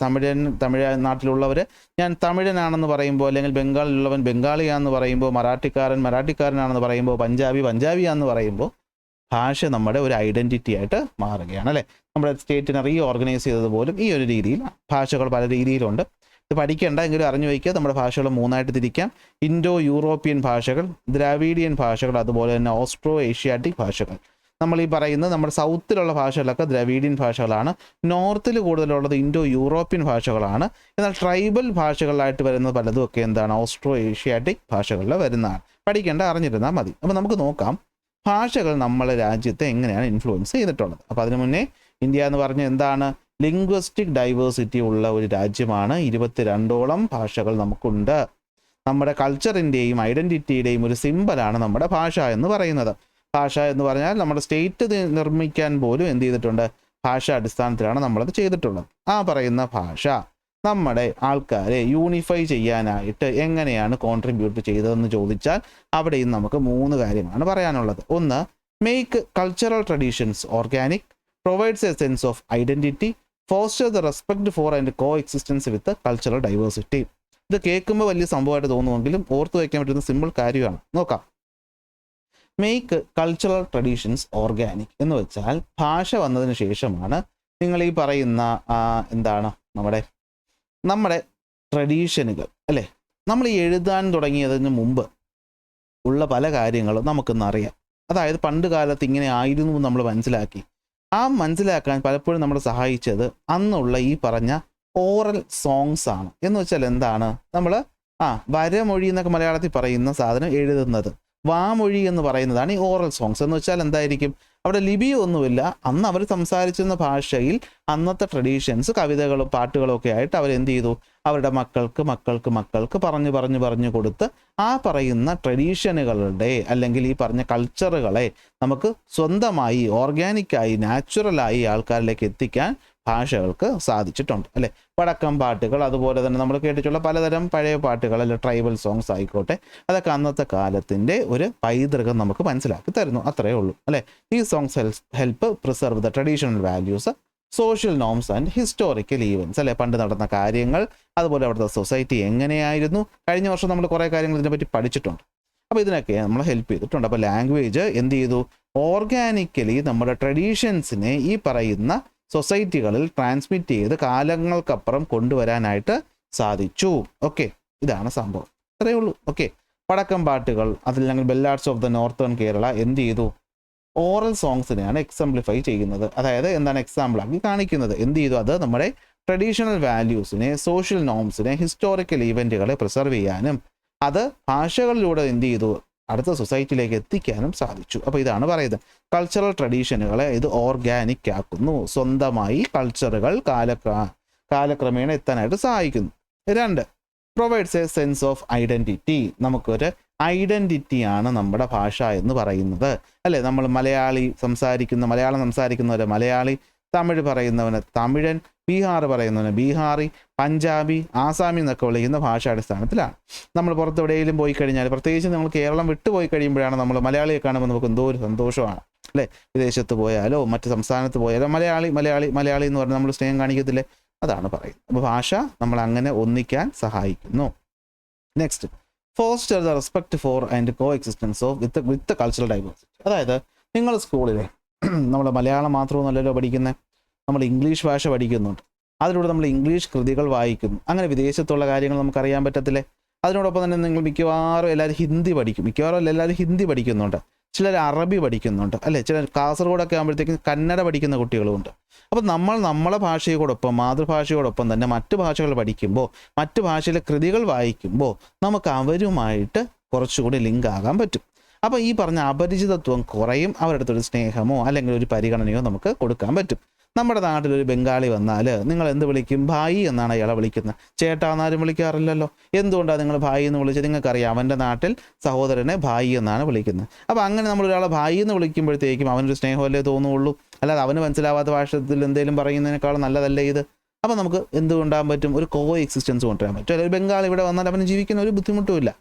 തമിഴ് നാട്ടിലുള്ളവർ ഞാൻ തമിഴനാണെന്ന് പറയുമ്പോൾ, അല്ലെങ്കിൽ ബംഗാളിലുള്ളവൻ ബംഗാളിയാണെന്ന് പറയുമ്പോൾ, മറാഠിക്കാരനാണെന്ന് പറയുമ്പോൾ, പഞ്ചാബിയാണെന്ന് പറയുമ്പോൾ ഭാഷ നമ്മുടെ ഒരു ഐഡൻറ്റിറ്റി ആയിട്ട് മാറുകയാണ് അല്ലേ. നമ്മുടെ സ്റ്റേറ്റിനെ റീഓർഗനൈസ് ചെയ്തതുപോലും ഈ ഒരു രീതിയിൽ. ഭാഷകൾ പല രീതിയിലുണ്ട്. ഇത് പഠിക്കേണ്ട എങ്കിലും അറിഞ്ഞു വയ്ക്കുക. നമ്മുടെ ഭാഷകൾ 3ആയിട്ട് തിരിക്കാം. ഇൻഡോ യൂറോപ്യൻ ഭാഷകൾ, ദ്രാവിഡിയൻ ഭാഷകൾ, അതുപോലെ തന്നെ ഓസ്ട്രോ ഏഷ്യാറ്റിക് ഭാഷകൾ. നമ്മൾ ഈ പറയുന്നത് നമ്മുടെ സൗത്തിലുള്ള ഭാഷകളൊക്കെ ദ്രാവിഡിയൻ ഭാഷകളാണ്. നോർത്തിൽ കൂടുതലുള്ളത് ഇൻഡോ യൂറോപ്യൻ ഭാഷകളാണ്. എന്നാൽ ട്രൈബൽ ഭാഷകളായിട്ട് വരുന്നത് പലതും ഒക്കെ എന്താണ്? ഓസ്ട്രോ ഏഷ്യാറ്റിക് ഭാഷകളിൽ വരുന്നതാണ്. പഠിക്കേണ്ട, അറിഞ്ഞിരുന്നാൽ മതി. അപ്പോൾ നമുക്ക് നോക്കാം ഭാഷകൾ നമ്മളെ രാജ്യത്തെ എങ്ങനെയാണ് ഇൻഫ്ലുവൻസ് ചെയ്തിട്ടുള്ളത്. അപ്പോൾ അതിനു മുന്നേ ഇന്ത്യ എന്ന് പറഞ്ഞാൽ എന്താണ്? ലിംഗ്വിസ്റ്റിക് ഡൈവേഴ്സിറ്റി ഉള്ള ഒരു രാജ്യമാണ്. 22ഓളം ഭാഷകൾ നമുക്കുണ്ട്. നമ്മുടെ കൾച്ചറിൻ്റെയും ഐഡൻറ്റിറ്റിയുടെയും ഒരു സിമ്പലാണ് നമ്മുടെ ഭാഷ എന്ന് പറയുന്നത്. ഭാഷ എന്ന് പറഞ്ഞാൽ നമ്മുടെ സ്റ്റേറ്റ് നിർമ്മിക്കാൻ പോലും എന്ത് ചെയ്തിട്ടുണ്ട്? ഭാഷ അടിസ്ഥാനത്തിലാണ് നമ്മളത് ചെയ്തിട്ടുള്ളത്. ആ പറയുന്ന ഭാഷ നമ്മുടെ ആൾക്കാരെ യൂണിഫൈ ചെയ്യാനായിട്ട് എങ്ങനെയാണ് കോൺട്രിബ്യൂട്ട് ചെയ്തതെന്ന് ചോദിച്ചാൽ അവിടെയും നമുക്ക് 3 കാര്യമാണ് പറയാനുള്ളത്. ഒന്ന്, make cultural traditions organic, provides A sense of identity, foster the respect for and co existence with cultural diversity. ഇത് കേൾക്കുമ്പോൾ വലിയ സംഭവമായിട്ട് തോന്നുമെങ്കിലും ഓർത്ത് വയ്ക്കാൻ പറ്റുന്ന സിമ്പിൾ കാര്യമാണ്. നോക്കാം. മേക്ക് കൾച്ചറൽ ട്രഡീഷൻസ് ഓർഗാനിക് എന്ന് വെച്ചാൽ ഭാഷ വന്നതിന് ശേഷമാണ് നിങ്ങൾ ഈ പറയുന്ന എന്താണ് നമ്മുടെ ട്രഡീഷനുകൾ അല്ലേ, നമ്മൾ ഈ എഴുതാൻ തുടങ്ങിയതിന് മുമ്പ് ഉള്ള പല കാര്യങ്ങളും നമുക്കൊന്ന് അറിയാം. അതായത് പണ്ട് കാലത്ത് ഇങ്ങനെ ആയിരുന്നു എന്ന് നമ്മൾ മനസ്സിലാക്കി. ആ മനസ്സിലാക്കാൻ പലപ്പോഴും നമ്മളെ സഹായിച്ചത് അന്നുള്ള ഈ പറഞ്ഞ ഓറൽ സോങ്സ് ആണ്. എന്ന് വെച്ചാൽ എന്താണ്, നമ്മൾ വരമൊഴി എന്നൊക്കെ മലയാളത്തിൽ പറയുന്ന സാധനം എഴുതുന്നത്, വാമൊഴി എന്ന് പറയുന്നതാണ് ഈ ഓറൽ സോങ്സ്. എന്ന് വെച്ചാൽ എന്തായിരിക്കും, അവിടെ ലിപിയൊന്നുമില്ല, അന്ന് അവർ സംസാരിച്ചിരുന്ന ഭാഷയിൽ അന്നത്തെ ട്രഡീഷൻസ്, കവിതകളും പാട്ടുകളും ഒക്കെ ആയിട്ട് അവരെന്ത് ചെയ്തു, അവരുടെ മക്കൾക്ക് പറഞ്ഞു കൊടുത്ത് ആ പറയുന്ന ട്രഡീഷനുകളുടെ അല്ലെങ്കിൽ ഈ പറഞ്ഞ കൾച്ചറുകളെ നമുക്ക് സ്വന്തമായി ഓർഗാനിക്കായി നാച്ചുറലായി ആൾക്കാരിലേക്ക് എത്തിക്കാൻ ഭാഷകൾക്ക് സാധിച്ചിട്ടുണ്ട് അല്ലേ. വടക്കം പാട്ടുകൾ, അതുപോലെ തന്നെ നമ്മൾ കേട്ടിട്ടുള്ള പലതരം പഴയ പാട്ടുകൾ അല്ലെ, ട്രൈബൽ സോങ്സ് ആയിക്കോട്ടെ, അതൊക്കെ അന്നത്തെ കാലത്തിൻ്റെ ഒരു പൈതൃകം നമുക്ക് മനസ്സിലാക്കി തരുന്നു. അത്രയേ ഉള്ളൂ അല്ലേ. ഈ songs help preserve the traditional values, social norms and historical events അല്ലെ, പണ്ട് നടന്ന കാര്യങ്ങൾ, അതുപോലെ അവിടുത്തെ സൊസൈറ്റി എങ്ങനെയായിരുന്നു. കഴിഞ്ഞ വർഷം നമ്മൾ കുറേ കാര്യങ്ങൾ ഇതിനെപ്പറ്റി പഠിച്ചിട്ടുണ്ട്. അപ്പോൾ ഇതിനൊക്കെ നമ്മൾ ഹെൽപ്പ് ചെയ്തിട്ടുണ്ട്. അപ്പോൾ ലാംഗ്വേജ് എന്ത് ചെയ്തു, ഓർഗാനിക്കലി നമ്മുടെ ട്രഡീഷൻസിനെ ഈ പറയുന്ന സൊസൈറ്റികളിൽ ട്രാൻസ്മിറ്റ് ചെയ്ത് കാലങ്ങൾക്കപ്പുറം കൊണ്ടുവരാനായിട്ട് സാധിച്ചു. ഓക്കെ, ഇതാണ് സംഭവം. അത്രയേ ഉള്ളൂ. ഓക്കെ, വടക്കം പാട്ടുകൾ, അതില്ലെങ്കിൽ ballads of the northern Kerala എന്ത് ചെയ്തു, ഓറൽ സോങ്സിനെയാണ് എക്സാംപ്ലിഫൈ ചെയ്യുന്നത്. അതായത് എന്താണ് എക്സാമ്പിളാക്കി കാണിക്കുന്നത്. എന്ത് ചെയ്തു, അത് നമ്മുടെ ട്രഡീഷണൽ വാല്യൂസിനെ, സോഷ്യൽ നോംസിനെ, ഹിസ്റ്റോറിക്കൽ ഈവൻറ്റുകളെ പ്രിസർവ് ചെയ്യാനും അത് ഭാഷകളിലൂടെ എന്ത് ചെയ്തു, അടുത്ത സൊസൈറ്റിയിലേക്ക് എത്തിക്കാനും സാധിച്ചു. അപ്പോൾ ഇതാണ് പറയുന്നത്, കൾച്ചറൽ ട്രഡീഷനുകളെ ഇത് ഓർഗാനിക് ആക്കുന്നു, സ്വന്തമായി കൾച്ചറുകൾ കാലക്രമേണ എത്താനായിട്ട് സഹായിക്കുന്നു. 2, provides A sense of identity. നമുക്കൊരു ഐഡൻറ്റിറ്റിയാണ് നമ്മുടെ ഭാഷ എന്ന് പറയുന്നത് അല്ലേ. നമ്മൾ മലയാളം സംസാരിക്കുന്നവരെ മലയാളി, തമിഴ് പറയുന്നവന് തമിഴൻ, ബീഹാർ പറയുന്നവന് ബീഹാറി, പഞ്ചാബി, ആസാമി എന്നൊക്കെ വിളിക്കുന്ന ഭാഷാടിസ്ഥാനത്തിലാണ്. നമ്മൾ പുറത്തെവിടെയെങ്കിലും പോയി കഴിഞ്ഞാൽ, പ്രത്യേകിച്ച് നമ്മൾ കേരളം വിട്ടുപോയി കഴിയുമ്പോഴാണ് നമ്മൾ മലയാളിയെ കാണുമ്പോൾ നമുക്ക് എന്തോ ഒരു സന്തോഷമാണ് അല്ലേ. വിദേശത്ത് പോയാലോ മറ്റ് സംസ്ഥാനത്ത് പോയാലോ മലയാളി എന്ന് പറഞ്ഞാൽ നമ്മൾ സ്നേഹം കാണിക്കത്തില്ലേ, അതാണ് പറയുന്നത്. അപ്പോൾ ഭാഷ നമ്മൾ അങ്ങനെ ഒന്നിക്കാൻ സഹായിക്കുന്നു. Next, foster the respect for and co existence off with cultural diversity. അതായത് നിങ്ങൾ സ്കൂളിലെ നമ്മൾ മലയാളം മാത്രമൊന്നുമല്ലല്ലോ പഠിക്കുന്നത്, നമ്മൾ ഇംഗ്ലീഷ് ഭാഷ പഠിക്കുന്നുണ്ട്. അതിലൂടെ നമ്മൾ ഇംഗ്ലീഷ് കൃതികൾ വായിക്കുന്നു. അങ്ങനെ വിദേശത്തുള്ള കാര്യങ്ങൾ നമുക്കറിയാൻ പറ്റത്തില്ലേ. അതിനോടൊപ്പം തന്നെ നിങ്ങൾ മിക്കവാറും എല്ലാവരും ഹിന്ദി പഠിക്കുന്നുണ്ട്, ചിലർ അറബി പഠിക്കുന്നുണ്ട് അല്ലേ, ചിലർ കാസർഗോഡൊക്കെ ആകുമ്പോഴത്തേക്കും കന്നഡ പഠിക്കുന്ന കുട്ടികളുമുണ്ട്. അപ്പോൾ നമ്മളെ ഭാഷയോടൊപ്പം, മാതൃഭാഷയോടൊപ്പം തന്നെ മറ്റു ഭാഷകൾ പഠിക്കുമ്പോൾ, മറ്റു ഭാഷയിലെ കൃതികൾ വായിക്കുമ്പോൾ നമുക്ക് അവരുമായിട്ട് കുറച്ചുകൂടി ലിങ്ക് ആകാൻ പറ്റും. അപ്പോൾ ഈ പറഞ്ഞ അപരിചിതത്വം കുറയും, അവരുടെ അടുത്തൊരു സ്നേഹമോ അല്ലെങ്കിൽ ഒരു പരിഗണനയോ നമുക്ക് കൊടുക്കാൻ പറ്റും. നമ്മുടെ നാട്ടിലൊരു ബംഗാളി വന്നാൽ നിങ്ങൾ എന്ത് വിളിക്കും, ഭായി എന്നാണ് അയാളെ വിളിക്കുന്നത്. ചേട്ടാന്നാരും വിളിക്കാറില്ലല്ലോ. എന്തുകൊണ്ടാണ് നിങ്ങൾ ഭായി എന്ന് വിളിച്ചത്? നിങ്ങൾക്കറിയാം, അവൻ്റെ നാട്ടിൽ സഹോദരനെ ഭായി എന്നാണ് വിളിക്കുന്നത്. അപ്പോൾ അങ്ങനെ നമ്മൾ ഒരാളെ ഭായി എന്ന് വിളിക്കുമ്പോഴത്തേക്കും അവനൊരു സ്നേഹമല്ലേ തോന്നുള്ളൂ, അല്ലാതെ അവന് മനസ്സിലാവാത്ത ഭാഷത്തിൽ എന്തെങ്കിലും പറയുന്നതിനേക്കാളും നല്ലതല്ലേ ഇത്. അപ്പോൾ നമുക്ക് എന്തുകൊണ്ടാൻ പറ്റും, ഒരു കോ എക്സിസ്റ്റൻസ് കൊണ്ടുവരാൻ പറ്റും. അല്ലെങ്കിൽ ബംഗാളി ഇവിടെ വന്നാൽ അവന് ജീവിക്കുന്ന ഒരു ബുദ്ധിമുട്ടുമില്ല.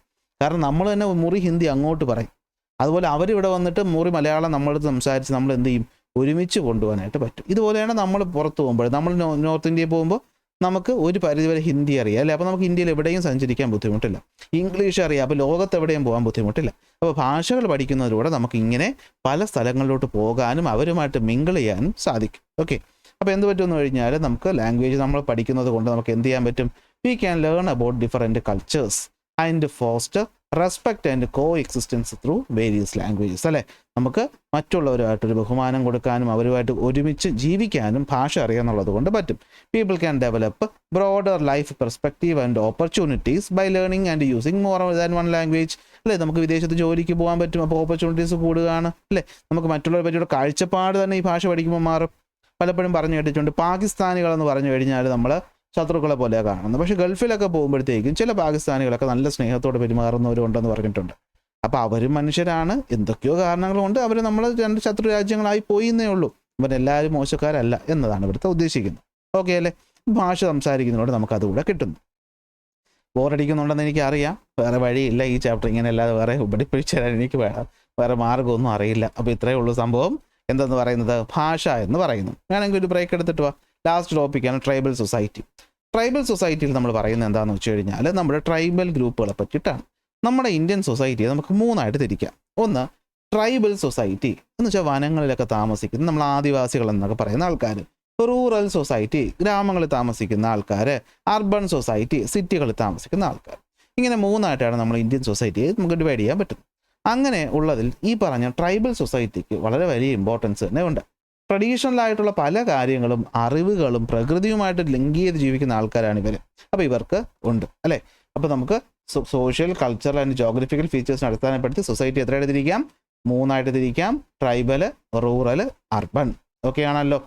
കാരണം നമ്മൾ തന്നെ മുറി ഹിന്ദി അങ്ങോട്ട് പറയും, അതുപോലെ അവരിവിടെ വന്നിട്ട് മുറി മലയാളം നമ്മളടുത്ത് സംസാരിച്ച് നമ്മൾ എന്ത് ചെയ്യും, ഒരുമിച്ച് കൊണ്ടുപോകാനായിട്ട് പറ്റും. ഇതുപോലെയാണ് നമ്മൾ പുറത്ത് പോകുമ്പോൾ, നമ്മൾ നോർത്ത് ഇന്ത്യയിൽ പോകുമ്പോൾ നമുക്ക് ഒരു പരിധിവരെ ഹിന്ദി അറിയാം അല്ലേ. അപ്പോൾ നമുക്ക് ഇന്ത്യയിൽ എവിടെയും സഞ്ചരിക്കാൻ ബുദ്ധിമുട്ടില്ല. ഇംഗ്ലീഷ് അറിയാം, അപ്പോൾ ലോകത്ത് എവിടെയും പോകാൻ ബുദ്ധിമുട്ടില്ല. അപ്പോൾ ഭാഷകൾ പഠിക്കുന്നതിലൂടെ നമുക്ക് ഇങ്ങനെ പല സ്ഥലങ്ങളിലോട്ട് പോകാനും അവരുമായിട്ട് മിങ്കിൾ ചെയ്യാനും സാധിക്കും. ഓക്കെ, അപ്പോൾ എന്ത് പറ്റുമെന്ന് കഴിഞ്ഞാൽ നമുക്ക് ലാംഗ്വേജ് നമ്മൾ പഠിക്കുന്നത് കൊണ്ട് നമുക്ക് എന്ത് ചെയ്യാൻ പറ്റും, we can learn about different cultures and foster respect and co existence through various languages അല്ലേ. നമുക്ക് മറ്റുള്ളവരുമായിട്ടൊരു ബഹുമാനം കൊടുക്കാനും അവരുമായിട്ട് ഒരുമിച്ച് ജീവിക്കാനും ഭാഷ അറിയാമെന്നുള്ളത് കൊണ്ട് പറ്റും. People can develop broader life perspective and opportunities by learning and using more than one language അല്ലേ. നമുക്ക് വിദേശത്ത് ജോലിക്ക് പോകാൻ പറ്റും, അപ്പോൾ ഓപ്പർച്യൂണിറ്റീസ് കൂടുകയാണ് അല്ലേ. നമുക്ക് മറ്റുള്ളവരെ പറ്റിയുള്ള കാഴ്ചപ്പാട് തന്നെ ഈ ഭാഷ പഠിക്കുമ്പോൾ മാറും. പലപ്പോഴും പറഞ്ഞു കേട്ടിട്ടുണ്ട്, പാകിസ്ഥാനികളെന്ന് പറഞ്ഞു കഴിഞ്ഞാൽ നമ്മൾ ശത്രുക്കളെ പോലെയാണ് കാണുന്നത്. പക്ഷേ ഗൾഫിലൊക്കെ പോകുമ്പോഴത്തേക്കും ചില പാകിസ്ഥാനികളൊക്കെ നല്ല സ്നേഹത്തോടെ പെരുമാറുന്നവരുണ്ടെന്ന് പറഞ്ഞിട്ടുണ്ട്. അപ്പോൾ അവരും മനുഷ്യരാണ്, എന്തൊക്കെയോ കാരണങ്ങൾ കൊണ്ട് അവർ നമ്മൾ രണ്ട് ശത്രു രാജ്യങ്ങളായി പോയിന്നേ ഉള്ളൂ. ഇവരെല്ലാവരും മോശക്കാരല്ല എന്നതാണ് ഇവിടുത്തെ ഉദ്ദേശിക്കുന്നത്. ഓക്കെ അല്ലേ. ഭാഷ സംസാരിക്കുന്നതിനോട് നമുക്കതുകൂടെ കിട്ടുന്നു. ബോറടിക്കുന്നുണ്ടെന്ന് എനിക്കറിയാം, വേറെ വഴിയില്ല. ഈ ചാപ്റ്റർ ഇങ്ങനെ അല്ലാതെ വേറെ പഠിപ്പിച്ചു തരാൻ എനിക്ക് വേറെ മാർഗ്ഗമൊന്നും അറിയില്ല. അപ്പോൾ ഇത്രയേ ഉള്ളൂ സംഭവം. എന്തെന്ന് പറയുന്നത്, ഭാഷ എന്ന് പറയുന്നു. വേണമെങ്കിൽ ഒരു ബ്രേക്ക് എടുത്തിട്ട് വാ. ലാസ്റ്റ് ടോപ്പിക്കാണ് ട്രൈബൽ സൊസൈറ്റി. ട്രൈബൽ സൊസൈറ്റിയിൽ നമ്മൾ പറയുന്നത് എന്താണെന്ന് വെച്ച് കഴിഞ്ഞാൽ നമ്മുടെ ട്രൈബൽ ഗ്രൂപ്പുകളെ പറ്റിയിട്ടാണ്. നമ്മുടെ ഇന്ത്യൻ സൊസൈറ്റിയെ നമുക്ക് മൂന്നായിട്ട് തിരിക്കാം. ഒന്ന്, ട്രൈബൽ സൊസൈറ്റി എന്ന് വെച്ചാൽ വനങ്ങളിലൊക്കെ താമസിക്കുന്ന നമ്മൾ ആദിവാസികൾ എന്നൊക്കെ പറയുന്ന ആൾക്കാർ. റൂറൽ സൊസൈറ്റി, ഗ്രാമങ്ങളിൽ താമസിക്കുന്ന ആൾക്കാർ. അർബൻ സൊസൈറ്റി, സിറ്റികളിൽ താമസിക്കുന്ന ആൾക്കാർ. ഇങ്ങനെ മൂന്നായിട്ടാണ് നമ്മൾ ഇന്ത്യൻ സൊസൈറ്റിയെ നമുക്ക് ഡിവൈഡ് ചെയ്യാൻ പറ്റും. അങ്ങനെ ഉള്ളതിൽ ഈ പറഞ്ഞ ട്രൈബൽ സൊസൈറ്റിക്ക് വളരെ വലിയ ഇമ്പോർട്ടൻസ് തന്നെ ഉണ്ട്. ട്രഡീഷണൽ ആയിട്ടുള്ള പല കാര്യങ്ങളും അറിവുകളും പ്രകൃതിയുമായിട്ട് ലിങ്ക് ചെയ്ത് ജീവിക്കുന്ന ആൾക്കാരാണ് ഇവർ. അപ്പോൾ ഇവർക്ക് ഉണ്ട് അല്ലേ. അപ്പോൾ നമുക്ക് സോഷ്യൽ, കൾച്ചറൽ ആൻഡ് ജോഗ്രഫിക്കൽ ഫീച്ചേഴ്സിനെ അടിസ്ഥാനപ്പെടുത്തി സൊസൈറ്റി എത്രയായിട്ട് തിരിക്കാം? മൂന്നായിട്ട് തിരിക്കാം. Tribal, rural, urban. ഓക്കെ ആണല്ലോ.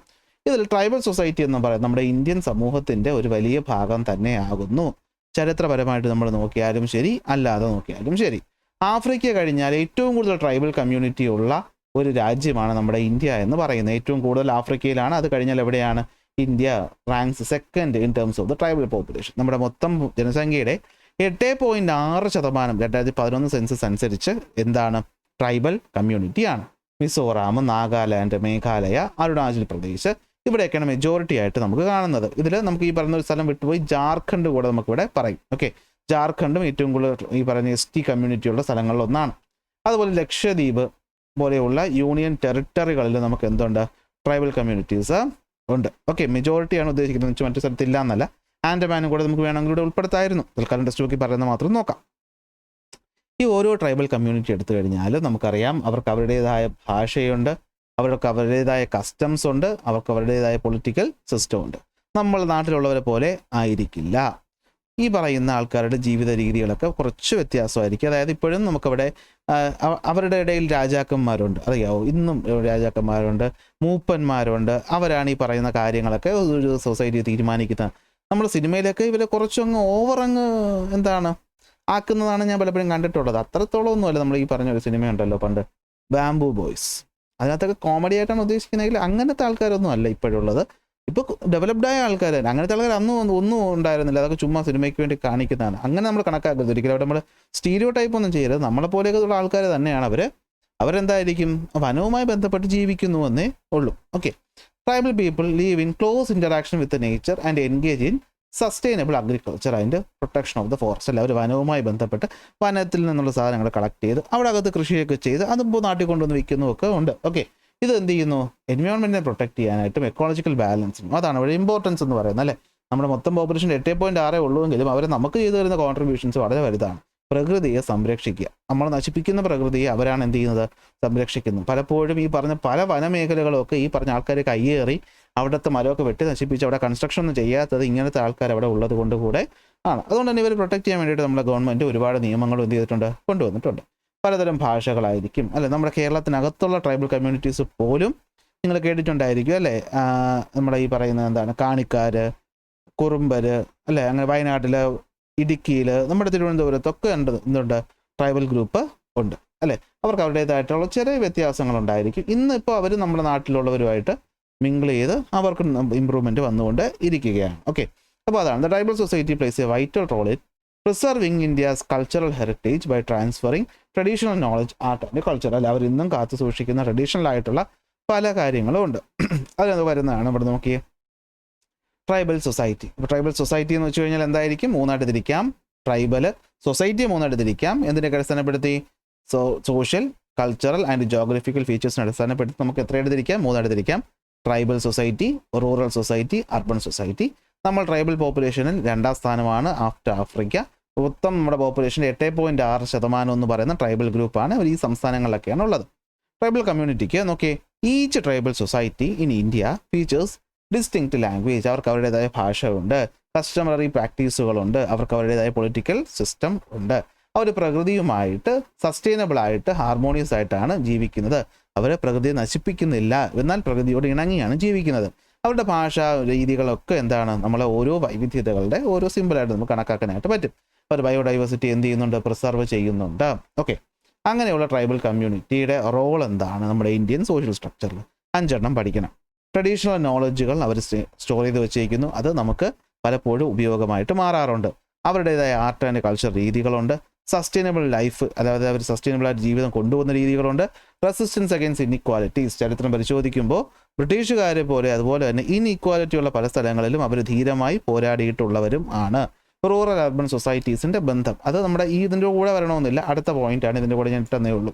ഇതിൽ ട്രൈബൽ സൊസൈറ്റി എന്ന് പറയുന്നത് നമ്മുടെ ഇന്ത്യൻ സമൂഹത്തിൻ്റെ ഒരു വലിയ ഭാഗം തന്നെയാകുന്നു. ചരിത്രപരമായിട്ട് നമ്മൾ നോക്കിയാലും ശരി, അല്ലാതെ നോക്കിയാലും ശരി. ആഫ്രിക്ക കഴിഞ്ഞാൽ ഏറ്റവും കൂടുതൽ ട്രൈബൽ കമ്മ്യൂണിറ്റി ഉള്ള ഒരു രാജ്യമാണ് നമ്മുടെ ഇന്ത്യ എന്ന് പറയുന്നത്. ഏറ്റവും കൂടുതൽ ആഫ്രിക്കയിലാണ്. അത് കഴിഞ്ഞാൽ എവിടെയാണ്? India ranks second in terms of the tribal population. നമ്മുടെ മൊത്തം ജനസംഖ്യയുടെ 8.6% 2011 സെൻസസ് അനുസരിച്ച് എന്താണ്? ട്രൈബൽ കമ്മ്യൂണിറ്റിയാണ്. മിസോറാം, നാഗാലാൻഡ്, മേഘാലയ, അരുണാചൽ പ്രദേശ്, ഇവിടെയൊക്കെയാണ് മെജോറിറ്റി ആയിട്ട് നമുക്ക് കാണുന്നത്. ഇതിൽ നമുക്ക് ഈ പറയുന്ന ഒരു സ്ഥലം വിട്ടുപോയി ജാർഖണ്ഡ് കൂടെ നമുക്കിവിടെ പറയും. ഓക്കെ, ജാർഖണ്ഡും ഏറ്റവും കൂടുതൽ ഈ പറയുന്ന ST കമ്മ്യൂണിറ്റിയുള്ള സ്ഥലങ്ങളിലൊന്നാണ്. അതുപോലെ ലക്ഷദ്വീപ് പോലെയുള്ള യൂണിയൻ ടെറിട്ടറികളിൽ നമുക്ക് എന്തുണ്ട്? ട്രൈബൽ കമ്മ്യൂണിറ്റീസ് ഉണ്ട്. ഓക്കെ, മെജോറിറ്റിയാണ് ഉദ്ദേശിക്കുന്നത്, മറ്റു സ്ഥലത്തില്ല എന്നല്ല. ആൻഡമാനും കൂടെ നമുക്ക് വേണമെങ്കിൽ ഇവിടെ ഉൾപ്പെടുത്തായിരുന്നു. തൽക്കാലം ടെസ്റ്റ് നോക്കി പറയുന്നത് മാത്രം നോക്കാം. ഈ ഓരോ ട്രൈബൽ കമ്മ്യൂണിറ്റി എടുത്തു കഴിഞ്ഞാൽ നമുക്കറിയാം അവർക്ക് അവരുടേതായ ഭാഷയുണ്ട്, അവർക്ക് അവരുടേതായ കസ്റ്റംസ് ഉണ്ട്, അവർക്ക് അവരുടേതായ പൊളിറ്റിക്കൽ സിസ്റ്റം ഉണ്ട്. നമ്മൾ നാട്ടിലുള്ളവരെ പോലെ ആയിരിക്കില്ല. ഈ പറയുന്ന ആൾക്കാരുടെ ജീവിത രീതികളൊക്കെ കുറച്ച് വ്യത്യാസമായിരിക്കും. അതായത് ഇപ്പോഴും നമുക്കവിടെ അവരുടെ ഇടയിൽ രാജാക്കന്മാരുണ്ട്, അറിയാവോ? ഇന്നും രാജാക്കന്മാരുണ്ട്, മൂപ്പന്മാരുണ്ട്. അവരാണ് ഈ പറയുന്ന കാര്യങ്ങളൊക്കെ ഒരു സൊസൈറ്റി തീരുമാനിക്കുന്നത്. നമ്മൾ സിനിമയിലൊക്കെ ഇവരെ കുറച്ചങ്ങ് ഓവറങ്ങ് എന്താണ് ആക്കുന്നതാണ് ഞാൻ പലപ്പോഴും കണ്ടിട്ടുള്ളത്. അത്രത്തോളം ഒന്നുമല്ല. നമ്മൾ ഈ പറഞ്ഞൊരു സിനിമയുണ്ടല്ലോ പണ്ട്, ബാംബു ബോയ്സ്. അതിനകത്തൊക്കെ കോമഡി ആയിട്ടാണ് ഉദ്ദേശിക്കുന്നതെങ്കിൽ അങ്ങനത്തെ ആൾക്കാരൊന്നും അല്ല ഇപ്പോഴുള്ളത്. ഇപ്പോൾ ഡെവലപ്ഡായ ആൾക്കാർ, അങ്ങനത്തെ ആൾക്കാർ അന്നും ഒന്നും ഉണ്ടായിരുന്നില്ല. അതൊക്കെ ചുമ്മാ സിനിമയ്ക്ക് വേണ്ടി കാണിക്കുന്നതാണ്. അങ്ങനെ നമ്മൾ കണക്കാക്കരുത് ഒരിക്കലും. അവിടെ നമ്മൾ സ്റ്റീരിയോ ടൈപ്പ് ഒന്നും ചെയ്യരുത്. നമ്മളെ പോലെയൊക്കെ ഉള്ള ആൾക്കാർ തന്നെയാണ് അവർ. അവരെന്തായിരിക്കും? വനവുമായി ബന്ധപ്പെട്ട് ജീവിക്കുന്നു എന്നേ ഉള്ളൂ. Okay, tribal people leave in close interaction with nature and engage in sustainable agriculture and protection of the forest. അല്ല, അവർ വനവുമായി ബന്ധപ്പെട്ട് വനത്തിൽ നിന്നുള്ള സാധനങ്ങൾ കളക്ട് ചെയ്ത് അവിടെ അകത്ത് കൃഷിയൊക്കെ ചെയ്ത് അതിപ്പോൾ നാട്ടിൽ കൊണ്ടുവന്ന് വിൽക്കുന്നതൊക്കെ ഉണ്ട്. ഓക്കെ, ഇത് എന്ത് ചെയ്യുന്നു? എൻവയോൺമെൻറ്റിനെ പ്രൊട്ടക്ട് ചെയ്യാനായിട്ടും എക്കോളജിക്കൽ ബാലൻസിനും. അതാണ് അവിടെ ഇമ്പോർട്ടൻസ് എന്ന് പറയുന്നത് അല്ലേ. നമ്മുടെ മൊത്തം പോപ്പുലേഷൻ 8.6 ഉള്ളൂവെങ്കിലും അവർ നമുക്ക് ചെയ്തു തരുന്ന കോൺട്രിബ്യൂഷൻസ് വളരെ വലുതാണ്. പ്രകൃതിയെ സംരക്ഷിക്കുക. നമ്മൾ നശിപ്പിക്കുന്ന പ്രകൃതിയെ അവരാണ് എന്ത് ചെയ്യുന്നത്? സംരക്ഷിക്കുന്നത്. പലപ്പോഴും ഈ പറഞ്ഞ പല വനമേഖലകളൊക്കെ ഈ പറഞ്ഞ ആൾക്കാർ കയ്യേറി അവിടുത്തെ മരമൊക്കെ വെട്ടി നശിപ്പിച്ച് അവിടെ കൺസ്ട്രക്ഷൻ ഒന്നും ചെയ്യാത്തത് ഇങ്ങനത്തെ ആൾക്കാർ അവിടെ ഉള്ളത് കൊണ്ട് കൂടെ ആണ്. അതുകൊണ്ട് തന്നെ ഇവർ പ്രൊട്ടക്ട് ചെയ്യാൻ വേണ്ടിയിട്ട് നമ്മുടെ ഗവൺമെൻറ് ഒരുപാട് നിയമങ്ങളും എന്ത് ചെയ്തിട്ടുണ്ട്? കൊണ്ടുവന്നിട്ടുണ്ട്. പലതരം ഭാഷകളായിരിക്കും അല്ലേ. നമ്മുടെ കേരളത്തിനകത്തുള്ള ട്രൈബൽ കമ്മ്യൂണിറ്റീസ് പോലും നിങ്ങൾ കേട്ടിട്ടുണ്ടായിരിക്കും അല്ലേ. നമ്മുടെ ഈ പറയുന്നത് എന്താണ്, കാണിക്കാർ, കുറുമ്പർ അല്ലേ. അങ്ങനെ വയനാട്ടിൽ, ഇടുക്കിയിൽ, നമ്മുടെ തിരുവനന്തപുരത്തൊക്കെ എന്തുണ്ട്? ട്രൈബൽ ഗ്രൂപ്പ് ഉണ്ട് അല്ലേ. അവർക്ക് അവരുടേതായിട്ടുള്ള ചെറിയ വ്യത്യാസങ്ങളുണ്ടായിരിക്കും. ഇന്നിപ്പോൾ അവർ നമ്മുടെ നാട്ടിലുള്ളവരുമായിട്ട് മിങ്കിൾ ചെയ്ത് അവർക്ക് ഇമ്പ്രൂവ്മെൻറ്റ് വന്നുകൊണ്ട് ഇരിക്കുകയാണ്. ഓക്കെ, അപ്പോൾ അതാണ് the tribal society plays a vital role in preserving India's cultural heritage by transferring traditional knowledge, art and culture. അല്ല, അവർ ഇന്നും കാത്തു സൂക്ഷിക്കുന്ന ട്രഡീഷണൽ ആയിട്ടുള്ള പല കാര്യങ്ങളും ഉണ്ട്. അതിനകത്ത് വരുന്നതാണ് ഇവിടെ നോക്കിയേ ട്രൈബൽ സൊസൈറ്റി. ഇപ്പോൾ ട്രൈബൽ സൊസൈറ്റി എന്ന് വെച്ച് കഴിഞ്ഞാൽ എന്തായിരിക്കും? മൂന്നായിട്ട് തിരിക്കാം. ട്രൈബൽ സൊസൈറ്റിയെ മൂന്നായിട്ട് തിരിക്കാം. എന്തിനൊക്കെ അടിസ്ഥാനപ്പെടുത്തി? സോഷ്യൽ, കൾച്ചറൽ ആൻഡ് ജോഗ്രഫിക്കൽ ഫീച്ചേഴ്സിനെ അടിസ്ഥാനപ്പെടുത്തി നമുക്ക് എത്രയായിട്ട് തിരിക്കാം? മൂന്നായിട്ട് തിരിക്കാം. Tribal society, rural society, urban society. നമ്മൾ ട്രൈബൽ പോപ്പുലേഷനിൽ 2ാം സ്ഥാനമാണ് ആഫ്റ്റർ ആഫ്രിക്ക. മൊത്തം നമ്മുടെ പോപ്പുലേഷൻ്റെ 8.6% എന്ന് പറയുന്ന ട്രൈബൽ ഗ്രൂപ്പാണ്. അവർ ഈ സംസ്ഥാനങ്ങളിലൊക്കെയാണ് ഉള്ളത്. ട്രൈബൽ കമ്മ്യൂണിറ്റിക്ക് നോക്കിയേ, each tribal society in India features distinct language. അവർക്ക് അവരുടേതായ ഭാഷയുണ്ട്, കസ്റ്റമറി പ്രാക്ടീസുകളുണ്ട്, അവർക്ക് അവരുടേതായ പൊളിറ്റിക്കൽ സിസ്റ്റം ഉണ്ട്. അവർ പ്രകൃതിയുമായിട്ട് സസ്റ്റൈനബിളായിട്ട് ഹാർമോണിയസ് ആയിട്ടാണ് ജീവിക്കുന്നത്. അവർ പ്രകൃതിയെ നശിപ്പിക്കുന്നില്ല, എന്നാൽ പ്രകൃതിയോട് ഇണങ്ങിയാണ് ജീവിക്കുന്നത്. അവരുടെ ഭാഷ രീതികളൊക്കെ എന്താണ്? നമ്മളെ ഓരോ വൈവിധ്യതകളുടെ ഓരോ സിമ്പിളായിട്ട് നമുക്ക് കണക്കാക്കാനായിട്ട് പറ്റും. അവർ ബയോഡൈവേഴ്സിറ്റി എന്ത് ചെയ്യുന്നുണ്ട്? പ്രിസർവ് ചെയ്യുന്നുണ്ട്. ഓക്കെ, അങ്ങനെയുള്ള ട്രൈബൽ കമ്മ്യൂണിറ്റിയുടെ റോൾ എന്താണ് നമ്മുടെ ഇന്ത്യൻ സോഷ്യൽ സ്ട്രക്ചറിൽ? 5 പഠിക്കണം. ട്രഡീഷണൽ നോളജുകൾ അവർ സ്റ്റോർ ചെയ്ത് വെച്ചിരിക്കുന്നു. അത് നമുക്ക് പലപ്പോഴും ഉപയോഗമായിട്ട് മാറാറുണ്ട്. അവരുടേതായ ആർട്ട് ആൻഡ് കൾച്ചർ രീതികളുണ്ട്. സസ്റ്റൈനബിൾ ലൈഫ്, അതായത് അവർ സസ്റ്റൈനബിളായിട്ട് ജീവിതം കൊണ്ടുപോകുന്ന രീതികളുണ്ട്. റെസിസ്റ്റൻസ് അഗൈൻസ്റ്റ് ഇൻഇക്വാലിറ്റീസ്, ചരിത്രം പരിശോധിക്കുമ്പോൾ ബ്രിട്ടീഷുകാരെ പോലെ അതുപോലെ തന്നെ ഇൻഇക്വാലിറ്റി ഉള്ള പല സ്ഥലങ്ങളിലും അവർ ധീരമായി പോരാടിയിട്ടുള്ളവരും ആണ്. റൂറൽ അർബൻ സൊസൈറ്റീസിൻ്റെ ബന്ധം, അത് നമ്മുടെ ഇതിൻ്റെ കൂടെ വരണമെന്നില്ല, അടുത്ത പോയിന്റാണ്, ഇതിൻ്റെ കൂടെ ഞാൻ ഇട്ടേ ഉള്ളൂ.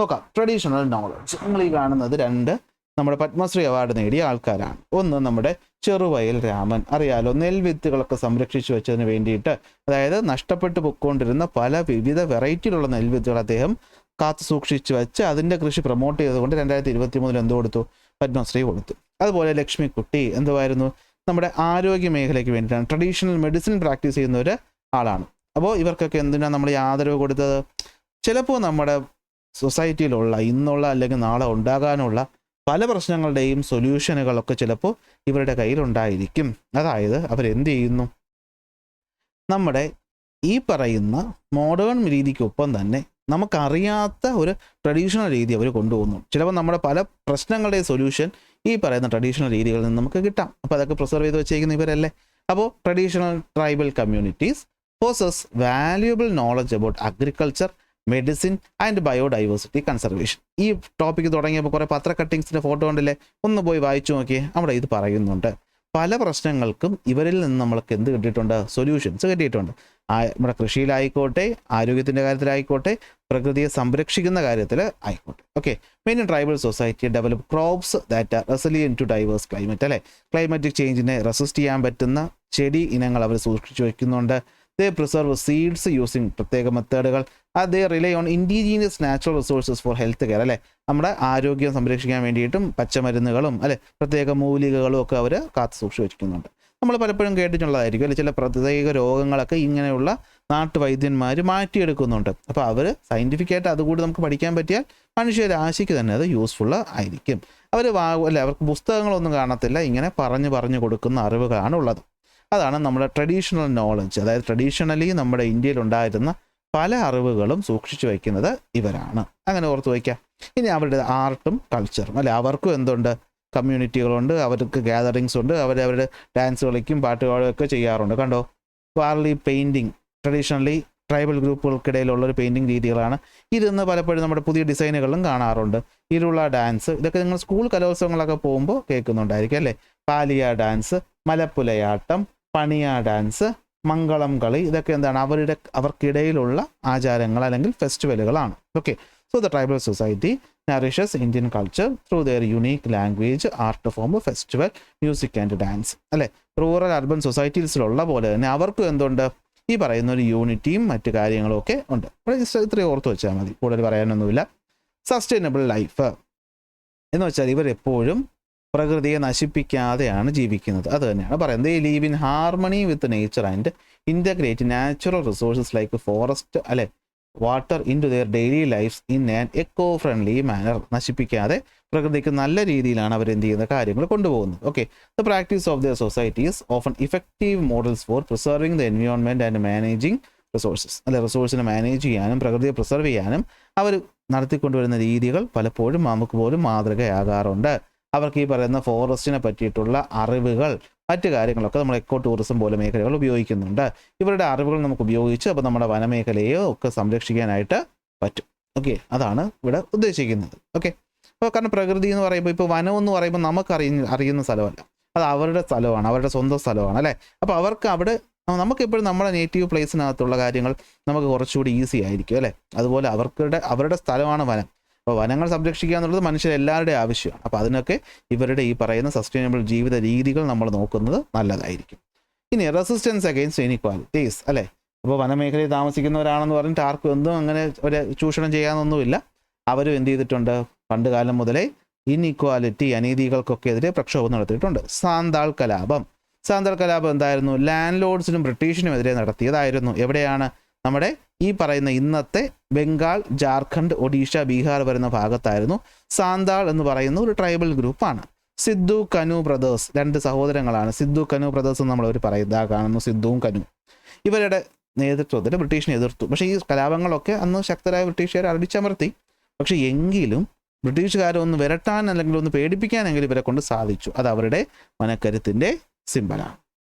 നോക്കാം. ട്രഡീഷണൽ നോളജ്, നിങ്ങൾ ഈ കാണുന്നത് രണ്ട് നമ്മുടെ പത്മശ്രീ അവാർഡ് നേടിയ ആൾക്കാരാണ്. ഒന്ന് നമ്മുടെ ചെറുവയൽ രാമൻ, അറിയാലോ, നെൽവിത്തുകളൊക്കെ സംരക്ഷിച്ചു വെച്ചതിന് വേണ്ടിയിട്ട്, അതായത് നഷ്ടപ്പെട്ടു പൊയ്ക്കൊണ്ടിരുന്ന പല വിവിധ വെറൈറ്റിയിലുള്ള നെൽവിത്തുകൾ അദ്ദേഹം കാത്തു സൂക്ഷിച്ചു വെച്ച് അതിൻ്റെ കൃഷി പ്രൊമോട്ട് ചെയ്തുകൊണ്ട് 2023 എന്ത് കൊടുത്തു? പത്മശ്രീ കൊടുത്തു. അതുപോലെ ലക്ഷ്മിക്കുട്ടി എന്തുമായിരുന്നു? നമ്മുടെ ആരോഗ്യ മേഖലയ്ക്ക് വേണ്ടിയിട്ടാണ്, ട്രഡീഷണൽ മെഡിസിൻ പ്രാക്ടീസ് ചെയ്യുന്ന ഒരു ആളാണ്. അപ്പോൾ ഇവർക്കൊക്കെ എന്തിനാണ് നമ്മൾ ഈ ആദരവ് കൊടുത്തത്? ചിലപ്പോൾ നമ്മുടെ സൊസൈറ്റിയിലുള്ള ഇന്നുള്ള അല്ലെങ്കിൽ നാളെ ഉണ്ടാകാനുള്ള പല പ്രശ്നങ്ങളുടെയും സൊല്യൂഷനുകളൊക്കെ ചിലപ്പോൾ ഇവരുടെ കയ്യിലുണ്ടായിരിക്കും. അതായത് അവരെന്ത് ചെയ്യുന്നു? നമ്മുടെ ഈ പറയുന്ന മോഡേൺ രീതിക്കൊപ്പം തന്നെ നമുക്കറിയാത്ത ഒരു ട്രഡീഷണൽ രീതി അവർ കൊണ്ടുപോകുന്നു. ചിലപ്പോൾ നമ്മുടെ പല പ്രശ്നങ്ങളുടെ സൊല്യൂഷൻ ഈ പറയുന്ന ട്രഡീഷണൽ രീതികളിൽ നിന്ന് നമുക്ക് കിട്ടാം. അപ്പോൾ അതൊക്കെ പ്രിസർവ് ചെയ്ത് വെച്ചേക്കുന്ന ഇവരല്ലേ. അപ്പോൾ traditional tribal communities poses valuable knowledge about agriculture, medicine and biodiversity conservation. ഈ ടോപ്പിക്ക് തുടങ്ങിയപ്പോൾ കുറേ പത്ര കട്ടിങ്സിൻ്റെ ഫോട്ടോ ഉണ്ടല്ലേ, ഒന്ന് പോയി വായിച്ചു നോക്കിയേ. അവിടെ ഇത് പറയുന്നുണ്ട്. പല പ്രശ്നങ്ങൾക്കും ഇവരിൽ നിന്ന് നമ്മൾക്ക് എന്ത് കിട്ടിയിട്ടുണ്ട്? സൊല്യൂഷൻസ് കിട്ടിയിട്ടുണ്ട്. നമ്മുടെ കൃഷിയിലായിക്കോട്ടെ, ആരോഗ്യത്തിൻ്റെ കാര്യത്തിലായിക്കോട്ടെ, പ്രകൃതിയെ സംരക്ഷിക്കുന്ന കാര്യത്തിൽ ആയിക്കോട്ടെ. Okay. Main tribal society develop crops that are resilient to diverse climate, അല്ലേ. ക്ലൈമറ്റിക് ചേഞ്ചിനെ റെസിസ്റ്റ് ചെയ്യാൻ പറ്റുന്ന ചെടി ഇനങ്ങൾ അവർ സൂക്ഷിച്ചു വയ്ക്കുന്നുണ്ട്. ദേ പ്രിസർവ് സീഡ്സ് യൂസിങ് പ്രത്യേക മെത്തേഡുകൾ. They rely on indigenous natural resources for health care, അല്ലേ. നമ്മുടെ ആരോഗ്യം സംരക്ഷിക്കാൻ വേണ്ടിയിട്ടും പച്ചമരുന്നുകളും അല്ലെ പ്രത്യേക മൂലികകളും ഒക്കെ അവർ കാത്തു സൂക്ഷിച്ചു വയ്ക്കുന്നുണ്ട്. നമ്മൾ പലപ്പോഴും കേട്ടിട്ടുള്ളതായിരിക്കും, അല്ലെ, ചില പ്രത്യേക രോഗങ്ങളൊക്കെ ഇങ്ങനെയുള്ള നാട്ടുവൈദ്യന്മാർ മാറ്റിയെടുക്കുന്നുണ്ട്. അപ്പോൾ അവർ സയൻറ്റിഫിക്കായിട്ട് അതുകൂടി നമുക്ക് പഠിക്കാൻ പറ്റിയാൽ മനുഷ്യരാശിക്ക് തന്നെ അത് യൂസ്ഫുൾ ആയിരിക്കും. അവർ അല്ലെ, അവർക്ക് പുസ്തകങ്ങളൊന്നും കാണത്തില്ല, ഇങ്ങനെ പറഞ്ഞു കൊടുക്കുന്ന അറിവുകളാണ് ഉള്ളത്. അതാണ് നമ്മുടെ ട്രഡീഷണൽ നോളജ്. അതായത് ട്രഡീഷണലി നമ്മുടെ ഇന്ത്യയിൽ ഉണ്ടായിരുന്ന പല അറിവുകളും സൂക്ഷിച്ചു വയ്ക്കുന്നത് ഇവരാണ്. അങ്ങനെ ഓർത്ത് വയ്ക്കാം. ഇനി അവരുടെ ആർട്ടും കൾച്ചറും, അല്ലെ, അവർക്കും എന്തുണ്ട്? കമ്മ്യൂണിറ്റികളുണ്ട്, അവർക്ക് ഗ്യാതറിങ്സ് ഉണ്ട്, അവരവരുടെ ഡാൻസ് കളിക്കും, പാട്ടുകളും ഒക്കെ ചെയ്യാറുണ്ട്. കണ്ടോ, വാർലി പെയിൻറ്റിങ് ട്രഡീഷണലി ട്രൈബൽ ഗ്രൂപ്പുകൾക്കിടയിലുള്ളൊരു പെയിൻറ്റിങ് രീതികളാണ്. ഇതിന്ന് പലപ്പോഴും നമ്മുടെ പുതിയ ഡിസൈനുകളിലും കാണാറുണ്ട്. ഇരുള ഡാൻസ്, ഇതൊക്കെ നിങ്ങൾ സ്കൂൾ കലോത്സവങ്ങളൊക്കെ പോകുമ്പോൾ കേൾക്കുന്നുണ്ടായിരിക്കും, അല്ലേ. പാലിയ ഡാൻസ്, മലപ്പുലയാട്ടം, പണിയ ഡാൻസ്, മംഗളം കളി, ഇതൊക്കെ എന്താണ്? അവർക്കിടയിലുള്ള ആചാരങ്ങൾ അല്ലെങ്കിൽ ഫെസ്റ്റിവലുകളാണ്. Okay. So the tribal society nourishes Indian culture through their unique language, art form, festival, music and dance, അല്ലേ. റൂറൽ അർബൻ സൊസൈറ്റീസിലുള്ള പോലെ തന്നെ അവർക്കും എന്തുണ്ട്? ഈ പറയുന്ന ഒരു യൂണിറ്റിയും മറ്റു കാര്യങ്ങളും ഒക്കെ ഉണ്ട്. ഇവിടെ ജസ്റ്റ് ഇത്രയും ഓർത്ത് വെച്ചാൽ മതി, കൂടുതൽ പറയാനൊന്നുമില്ല. സസ്റ്റൈനബിൾ ലൈഫ് എന്ന് വെച്ചാൽ ഇവരെപ്പോഴും പ്രകൃതിയെ നശിപ്പിക്കാതെയാണ് ജീവിക്കുന്നത്. അത് തന്നെയാണ് പറയുന്നത്. ഈ live in harmony with nature and integrate natural resources like forest, അല്ലെ, water into their daily lifes in an eco friendly manner. നശിപ്പിക്കാതെ പ്രകൃതിക്ക് നല്ല രീതിയിലാണ് അവരെന്ത് ചെയ്യുന്ന കാര്യങ്ങൾ കൊണ്ടുപോകുന്നത്. Okay. The practice of their societies often effective models for preserving the environment and managing resources, അല്ലെ, റിസോഴ്സിനെ മാനേജ് ചെയ്യാനും പ്രകൃതിയെ പ്രിസർവ് ചെയ്യാനും അവർ നടത്തിക്കൊണ്ടുവരുന്ന രീതികൾ പലപ്പോഴും നമുക്ക് പോലും മാതൃകയാകാറുണ്ട്. അവർക്ക് ഈ പറയുന്ന ഫോറസ്റ്റിനെ പറ്റിയിട്ടുള്ള അറിവുകൾ, മറ്റു കാര്യങ്ങളൊക്കെ നമ്മൾ എക്കോ ടൂറിസം പോലെ മേഖലകൾ ഉപയോഗിക്കുന്നുണ്ട്. ഇവരുടെ അറിവുകൾ നമുക്ക് ഉപയോഗിച്ച് അപ്പോൾ നമ്മുടെ വനമേഖലയെ ഒക്കെ സംരക്ഷിക്കാനായിട്ട് പറ്റും. ഓക്കെ. അതാണ് ഇവിടെ ഉദ്ദേശിക്കുന്നത്. ഓക്കെ. അപ്പോൾ കാരണം പ്രകൃതി എന്ന് പറയുമ്പോൾ, ഇപ്പോൾ വനം എന്ന് പറയുമ്പോൾ നമുക്ക് അറിയുന്ന സ്ഥലമല്ല, അത് അവരുടെ സ്ഥലമാണ്, അവരുടെ സ്വന്തം സ്ഥലമാണ്, അല്ലേ. അപ്പോൾ അവർക്ക് അവിടെ നമുക്കെപ്പോഴും നമ്മുടെ നേറ്റീവ് പ്ലേസിനകത്തുള്ള കാര്യങ്ങൾ നമുക്ക് കുറച്ചുകൂടി ഈസി ആയിരിക്കും, അല്ലേ. അതുപോലെ അവരുടെ സ്ഥലമാണ് വനം. അപ്പോൾ വനങ്ങൾ സംരക്ഷിക്കുക എന്നുള്ളത് മനുഷ്യരെല്ലാവരുടെയും ആവശ്യമാണ്. അപ്പോൾ അതിനൊക്കെ ഇവരുടെ ഈ പറയുന്ന സസ്റ്റൈനബിൾ ജീവിത രീതികൾ നമ്മൾ നോക്കുന്നത് നല്ലതായിരിക്കും. ഇനി റെസിസ്റ്റൻസ് അഗെയിൻസ്റ്റ് ഇനിക്വാലിറ്റീസ്, അല്ലേ. അപ്പോൾ വനമേഖലയിൽ താമസിക്കുന്നവരാണെന്ന് പറഞ്ഞിട്ട് ആർക്കും ഒന്നും അങ്ങനെ ഒരു ചൂഷണം ചെയ്യാനൊന്നുമില്ല. അവരും എന്ത് ചെയ്തിട്ടുണ്ട്? പണ്ട് കാലം മുതലേ ഇൻഇക്വാലിറ്റി, അനീതികൾക്കൊക്കെ എതിരെ പ്രക്ഷോഭം നടത്തിയിട്ടുണ്ട്. സാന്താൾ കലാപം എന്തായിരുന്നു? ലാൻഡ് ലോഡ്സിനും ബ്രിട്ടീഷിനും എതിരെ നടത്തിയതായിരുന്നു. എവിടെയാണ്? നമ്മുടെ ഈ പറയുന്ന ഇന്നത്തെ ബംഗാൾ, ജാർഖണ്ഡ്, ഒഡീഷ, ബീഹാർ വരുന്ന ഭാഗത്തായിരുന്നു. സാന്താൾ എന്ന് പറയുന്ന ഒരു ട്രൈബൽ ഗ്രൂപ്പാണ്. സിദ്ധു കനു ബ്രദേഴ്സ്, രണ്ട് സഹോദരങ്ങളാണ്. സിദ്ധു കനു ബ്രദേഴ്സ് എന്ന് നമ്മളവർ പറയുന്നത് കാണുന്നു, സിദ്ധുവും കനു. ഇവരുടെ നേതൃത്വത്തിൽ ബ്രിട്ടീഷിനെ എതിർത്തു. പക്ഷേ ഈ കലാപങ്ങളൊക്കെ അന്ന് ശക്തരായ ബ്രിട്ടീഷുകാർ അടിച്ചമർത്തി. പക്ഷെ എങ്കിലും ബ്രിട്ടീഷുകാരൊന്ന് വിരട്ടാൻ അല്ലെങ്കിൽ ഒന്ന് പേടിപ്പിക്കാനെങ്കിലും ഇവരെ കൊണ്ട് സാധിച്ചു. അത് അവരുടെ മനക്കരുത്തിൻ്റെ സിമ്പലാണ്.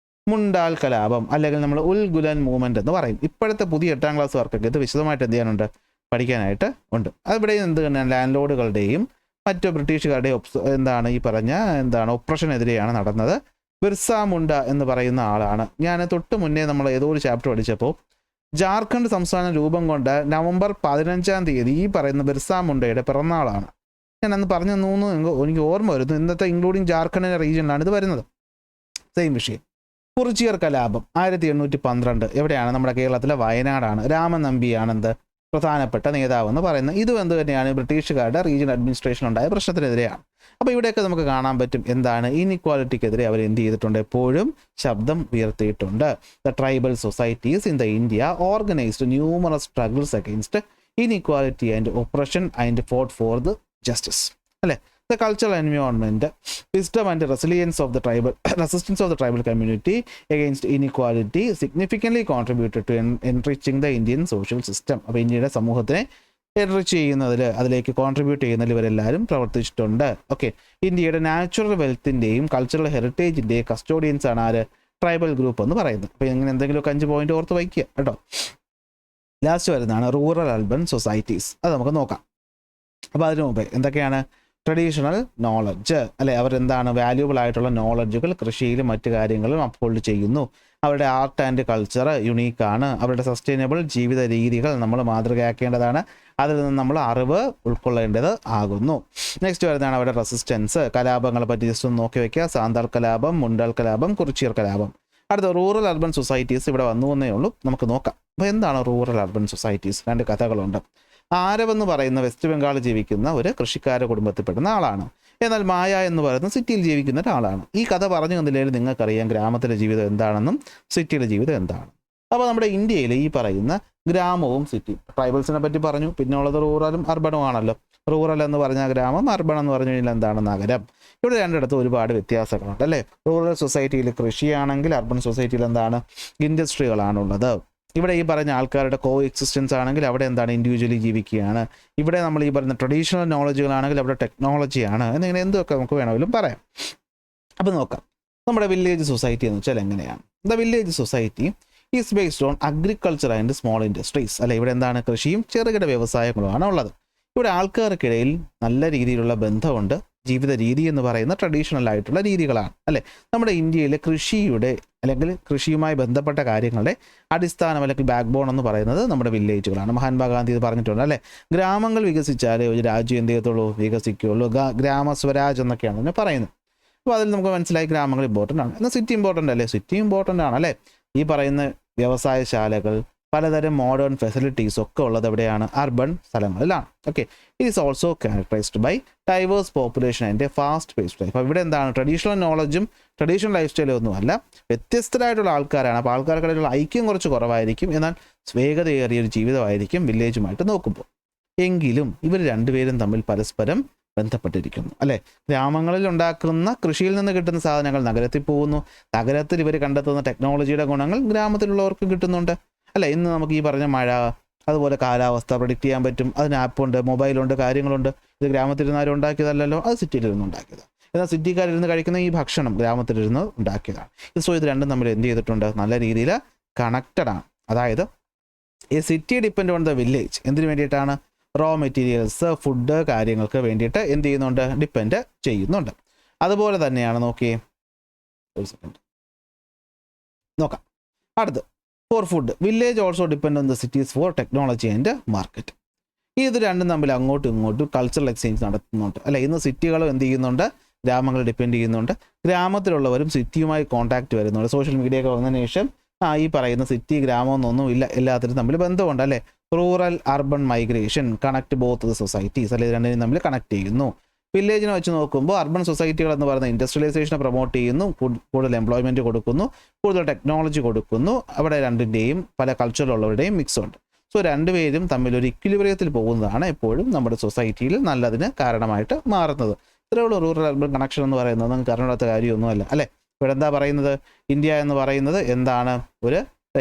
മുണ്ടാൽ കലാപം അല്ലെങ്കിൽ നമ്മൾ ഉൽഗുലൻ മൂവ്മെന്റ് എന്ന് പറയും. ഇപ്പോഴത്തെ പുതിയ 8ാം ക്ലാസ്സുകാർക്കൊക്കെ ഇത് വിശദമായിട്ട് എന്ത് ചെയ്യാനുണ്ട്, പഠിക്കാനായിട്ട് ഉണ്ട്. അതിവിടെ എന്ത് തന്നെയാണ് ലാൻഡ് ലോഡുകളുടെയും മറ്റു ബ്രിട്ടീഷുകാരുടെയും ഈ പറഞ്ഞ ഒപ്രഷനെതിരെയാണ് നടന്നത്. ബിർസ മുണ്ട എന്ന് പറയുന്ന ആളാണ്. ഞാൻ തൊട്ട് മുന്നേ നമ്മൾ ഏതോ ഒരു ചാപ്റ്റർ പഠിച്ചപ്പോൾ ജാർഖണ്ഡ് സംസ്ഥാനം രൂപം കൊണ്ട നവംബർ 15-ാം തീയതി ഈ പറയുന്ന ബിർസ മുണ്ടയുടെ പിറന്നാളാണ്. ഞാൻ അന്ന് പറഞ്ഞു തോന്നുന്നു, എനിക്ക് ഓർമ്മ വരുന്നു. ഇന്നത്തെ ഇൻക്ലൂഡിങ് ജാർഖണ്ഡിൻ്റെ റീജിയനിലാണ് ഇത് വരുന്നത്. സെയിം വിഷയം. കുറിച്യർ കലാപം 1812 എവിടെയാണ്? നമ്മുടെ കേരളത്തിലെ വയനാടാണ്. രാമൻ നമ്പിയാണെന്ത് പ്രധാനപ്പെട്ട നേതാവെന്ന് പറയുന്നത്. ഇതും എന്ത് തന്നെയാണ് ബ്രിട്ടീഷുകാരുടെ റീജിയൻ അഡ്മിനിസ്ട്രേഷൻ ഉണ്ടായ പ്രശ്നത്തിനെതിരെയാണ്. അപ്പോൾ ഇവിടെയൊക്കെ നമുക്ക് കാണാൻ പറ്റും എന്താണ് ഇൻഇക്വാലിറ്റിക്കെതിരെ അവർ എന്ത് ചെയ്തിട്ടുണ്ട്, എപ്പോഴും ശബ്ദം ഉയർത്തിയിട്ടുണ്ട്. The tribal societies in the India organised numerous struggles against inequality and oppression and fought for the justice. അല്ലേ? The cultural environment, wisdom and resistance of the tribal community against inequality significantly contributed to enriching the Indian social system. അപ്പോൾ ഇന്ത്യയുടെ സമൂഹത്തിനെ enrich ചെയ്യുന്നതിൽ, അതിലേക്ക് contribute ചെയ്യുന്നതിൽ ഇവരെല്ലാവരും പ്രവർത്തിച്ചിട്ടുണ്ട്. Okay, ഇന്ത്യയുടെ നാച്ചുറൽ വെൽത്തിൻ്റെയും കൾച്ചറൽ ഹെറിറ്റേജിൻ്റെയും കസ്റ്റോഡിയൻസ് ആണ് ആര്? ട്രൈബൽ ഗ്രൂപ്പ് എന്ന് പറയുന്നത്. അപ്പോൾ ഇങ്ങനെ എന്തെങ്കിലുമൊക്കെ 5 പോയിന്റ് ഓർത്ത് വയ്ക്കുക കേട്ടോ. ലാസ്റ്റ് വരുന്നതാണ് റൂറൽ അർബൻ സൊസൈറ്റീസ്. അത് നമുക്ക് നോക്കാം. അപ്പോൾ അതിനു മുമ്പേ എന്തൊക്കെയാണ് ട്രഡീഷണൽ നോളജ്, അല്ലെ? അവരെന്താണ് വാല്യൂബിൾ ആയിട്ടുള്ള നോളജുകൾ കൃഷിയിലും മറ്റു കാര്യങ്ങളും അപ്ഹോൾഡ് ചെയ്യുന്നു. അവരുടെ ആർട്ട് ആൻഡ് കൾച്ചർ യുണീക്കാണ്. അവരുടെ സസ്റ്റൈനബിൾ ജീവിത രീതികൾ നമ്മൾ മാതൃകയാക്കേണ്ടതാണ്. അതിൽ നിന്ന് നമ്മൾ അറിവ് ഉൾക്കൊള്ളേണ്ടത് ആകുന്നു. നെക്സ്റ്റ് വരുന്നതാണ് അവരുടെ റെസിസ്റ്റൻസ്. കലാപങ്ങളെ പറ്റി ജസ്റ്റ് ഒന്ന് നോക്കി വയ്ക്കുക. സാന്താൾ കലാപം, മുണ്ടാൽ കലാപം, കുറിച്യർ കലാപം. അടുത്ത റൂറൽ അർബൻ സൊസൈറ്റീസ് ഇവിടെ വന്നു എന്നേ ഉള്ളൂ. നമുക്ക് നോക്കാം. അപ്പോൾ എന്താണ് റൂറൽ അർബൻ സൊസൈറ്റീസ്? 2 കഥകളുണ്ട്. ആരവ് എന്ന് പറയുന്ന വെസ്റ്റ് ബംഗാളിൽ ജീവിക്കുന്ന ഒരു കൃഷിക്കാര കുടുംബത്തിൽപ്പെടുന്ന ആളാണ്. എന്നാൽ മായ എന്ന് പറയുന്ന സിറ്റിയിൽ ജീവിക്കുന്ന ഒരാളാണ്. ഈ കഥ പറഞ്ഞു തന്നില്ലെങ്കിൽ നിങ്ങൾക്കറിയാം ഗ്രാമത്തിലെ ജീവിതം എന്താണെന്നും സിറ്റിയിലെ ജീവിതം എന്താണ്. അപ്പോൾ നമ്മുടെ ഇന്ത്യയിൽ ഈ പറയുന്ന ഗ്രാമവും സിറ്റിയും, ട്രൈബൽസിനെ പറ്റി പറഞ്ഞു, പിന്നെ ഉള്ളത് റൂറലും അർബണും ആണല്ലോ. റൂറൽ എന്ന് പറഞ്ഞാൽ ഗ്രാമം, അർബൺ എന്ന് പറഞ്ഞു കഴിഞ്ഞാൽ എന്താണ്? നഗരം. ഇവിടെ രണ്ടിടത്തും ഒരുപാട് വ്യത്യാസങ്ങളുണ്ട് അല്ലേ? റൂറൽ സൊസൈറ്റിയിൽ കൃഷിയാണെങ്കിൽ അർബൻ സൊസൈറ്റിയിൽ എന്താണ്? ഇൻഡസ്ട്രികളാണുള്ളത്. ഇവിടെ ഈ പറഞ്ഞ ആൾക്കാരുടെ കോ എക്സിസ്റ്റൻസ് ആണെങ്കിൽ അവിടെ എന്താണ്? ഇൻഡിവിജ്വലി ജീവിക്കുകയാണ്. ഇവിടെ നമ്മൾ ഈ പറയുന്ന ട്രഡീഷണൽ നോളജുകളാണെങ്കിൽ അവിടെ ടെക്നോളജിയാണ്. എന്നിങ്ങനെ എന്തൊക്കെ നമുക്ക് വേണമെങ്കിലും പറയാം. അപ്പോൾ നോക്കാം നമ്മുടെ വില്ലേജ് സൊസൈറ്റി എന്ന് വെച്ചാൽ എങ്ങനെയാണ്. The village society is based on agriculture and small industries. അല്ലെ? ഇവിടെ എന്താണ്? കൃഷിയും ചെറുകിട വ്യവസായങ്ങളുമാണ് ഉള്ളത്. ഇവിടെ ആൾക്കാർക്കിടയിൽ നല്ല രീതിയിലുള്ള ബന്ധമുണ്ട്. ജീവിത രീതി എന്ന് പറയുന്ന ട്രഡീഷണൽ ആയിട്ടുള്ള രീതികളാണ്. അല്ലെ? നമ്മുടെ ഇന്ത്യയിലെ കൃഷിയുടെ അല്ലെങ്കിൽ കൃഷിയുമായി ബന്ധപ്പെട്ട കാര്യങ്ങളുടെ അടിസ്ഥാനം അല്ലെങ്കിൽ ബാക്ക് ബോൺ എന്ന് പറയുന്നത് നമ്മുടെ വില്ലേജുകളാണ്. മഹാത്മാഗാന്ധി ഇത് പറഞ്ഞിട്ടുണ്ട് അല്ലേ? ഗ്രാമങ്ങൾ വികസിച്ചാലേ ഒരു രാജ്യം എന്ത് ചെയ്യത്തുള്ളൂ? വികസിക്കുകയുള്ളൂ. ഗ്രാമ സ്വരാജ് എന്നൊക്കെയാണ് അതിനെ പറയുന്നത്. അപ്പോൾ അതിൽ നമുക്ക് മനസ്സിലായി ഗ്രാമങ്ങൾ ഇമ്പോർട്ടൻ്റ് ആണ്. എന്നാൽ സിറ്റി ഇമ്പോർട്ടൻ്റ് അല്ലേ? സിറ്റി ഇമ്പോർട്ടൻ്റ് ആണ് അല്ലേ? ഈ പറയുന്ന വ്യവസായശാലകൾ, പലതരം മോഡേൺ ഫെസിലിറ്റീസ് ഒക്കെ ഉള്ളത് എവിടെയാണ്? അർബൻ സ്ഥലങ്ങളിലാണ്. Okay, it is also characterised by diverse population and a fast paced life. അപ്പോൾ ഇവിടെ എന്താണ്? ട്രഡീഷണൽ നോളജും ട്രഡീഷണൽ ലൈഫ് സ്റ്റൈലും ഒന്നുമല്ല, വ്യത്യസ്തരായിട്ടുള്ള ആൾക്കാരാണ്. അപ്പോൾ ആൾക്കാർക്കിടയിലുള്ള ഐക്യം കുറച്ച് കുറവായിരിക്കും. എന്നാൽ വേഗതയേറിയൊരു ജീവിതമായിരിക്കും വില്ലേജുമായിട്ട് നോക്കുമ്പോൾ. എങ്കിലും ഇവർ രണ്ടുപേരും തമ്മിൽ പരസ്പരം ബന്ധപ്പെട്ടിരിക്കുന്നു അല്ലേ? ഗ്രാമങ്ങളിൽ ഉണ്ടാക്കുന്ന കൃഷിയിൽ നിന്ന് കിട്ടുന്ന സാധനങ്ങൾ നഗരത്തിൽ പോകുന്നു. നഗരത്തിൽ ഇവർ കണ്ടെത്തുന്ന ടെക്നോളജിയുടെ ഗുണങ്ങൾ ഗ്രാമത്തിലുള്ളവർക്കും കിട്ടുന്നുണ്ട് അല്ലേ? ഇന്ന് നമുക്ക് ഈ പറഞ്ഞ മഴ, അതുപോലെ കാലാവസ്ഥ പ്രഡിക്റ്റ് ചെയ്യാൻ പറ്റും. അതിന് ആപ്പുണ്ട്, മൊബൈലുണ്ട്, കാര്യങ്ങളുണ്ട്. ഇത് ഗ്രാമത്തിലിരുന്ന് ആരും ഉണ്ടാക്കിയതല്ലല്ലോ, അത് സിറ്റിയിലിരുന്ന് ഉണ്ടാക്കിയതാണ്. എന്നാൽ സിറ്റിക്കാരിരുന്ന് കഴിക്കുന്ന ഈ ഭക്ഷണം ഗ്രാമത്തിലിരുന്ന് ഉണ്ടാക്കിയതാണ്. സോ ഇത് രണ്ടും തമ്മിൽ എന്ത് ചെയ്തിട്ടുണ്ട്? നല്ല രീതിയിൽ കണക്റ്റഡ് ആണ്. അതായത് ഈ city depend on the village. എന്തിനു വേണ്ടിയിട്ടാണ്? റോ മെറ്റീരിയൽസ്, ഫുഡ് കാര്യങ്ങൾക്ക് വേണ്ടിയിട്ട് എന്ത് ചെയ്യുന്നുണ്ട്? ഡിപ്പെൻഡ് ചെയ്യുന്നുണ്ട്. അതുപോലെ തന്നെയാണ് നോക്കിയേ, ഒരു സെക്കൻഡ് നോക്കാം. അടുത്ത് for food, village also depend on the cities four technology and market. ഇത് രണ്ടും തമ്മിൽ അങ്ങോട്ടും ഇങ്ങോട്ടും കൾച്ചറൽ എക്സ്ചേഞ്ച് നടത്തുന്നുണ്ട് അല്ലെ? ഇന്ന് സിറ്റികളും എന്ത് ചെയ്യുന്നുണ്ട്? ഗ്രാമങ്ങൾ ഡിപ്പെൻഡ് ചെയ്യുന്നുണ്ട്. ഗ്രാമത്തിലുള്ളവരും സിറ്റിയുമായി കോൺടാക്റ്റ് വരുന്നുണ്ട്. സോഷ്യൽ മീഡിയ ഒക്കെ വന്നതിന് ശേഷം ഈ പറയുന്ന സിറ്റി ഗ്രാമം എന്നൊന്നും ഇല്ല, എല്ലാത്തിനും തമ്മിൽ ബന്ധമുണ്ട് അല്ലേ? Rural urban migration connect both the societies അല്ലെ? ഇത് രണ്ടിനും തമ്മിൽ കണക്ട് ചെയ്യുന്നു. വില്ലേജിനെ വെച്ച് നോക്കുമ്പോൾ അർബൻ സൊസൈറ്റികൾ എന്ന് പറയുന്ന ഇൻഡസ്ട്രിയലൈസേഷനെ പ്രൊമോട്ട് ചെയ്യുന്നു, കൂടുതൽ എംപ്ലോയ്മെൻറ്റ് കൊടുക്കുന്നു, കൂടുതൽ ടെക്നോളജി കൊടുക്കുന്നു. അവിടെ രണ്ടിൻ്റെയും പല കൾച്ചറിലുള്ളവരുടെയും മിക്സ് ഉണ്ട്. സോ രണ്ടുപേരും തമ്മിൽ ഒരു ഇക്വിലിബ്രിയത്തിൽ പോകുന്നതാണ് എപ്പോഴും നമ്മുടെ സൊസൈറ്റിയിൽ നല്ലതിന് കാരണമായിട്ട് മാറുന്നത്. ഇത്രയുള്ള റൂറൽ അർബൻ കണക്ഷൻ എന്ന് പറയുന്നത് നിങ്ങൾക്ക് അറിഞ്ഞിടാത്ത കാര്യമൊന്നുമല്ല അല്ലേ? ഇവിടെ എന്താ പറയുന്നത്? ഇന്ത്യ എന്ന് പറയുന്നത് എന്താണ്?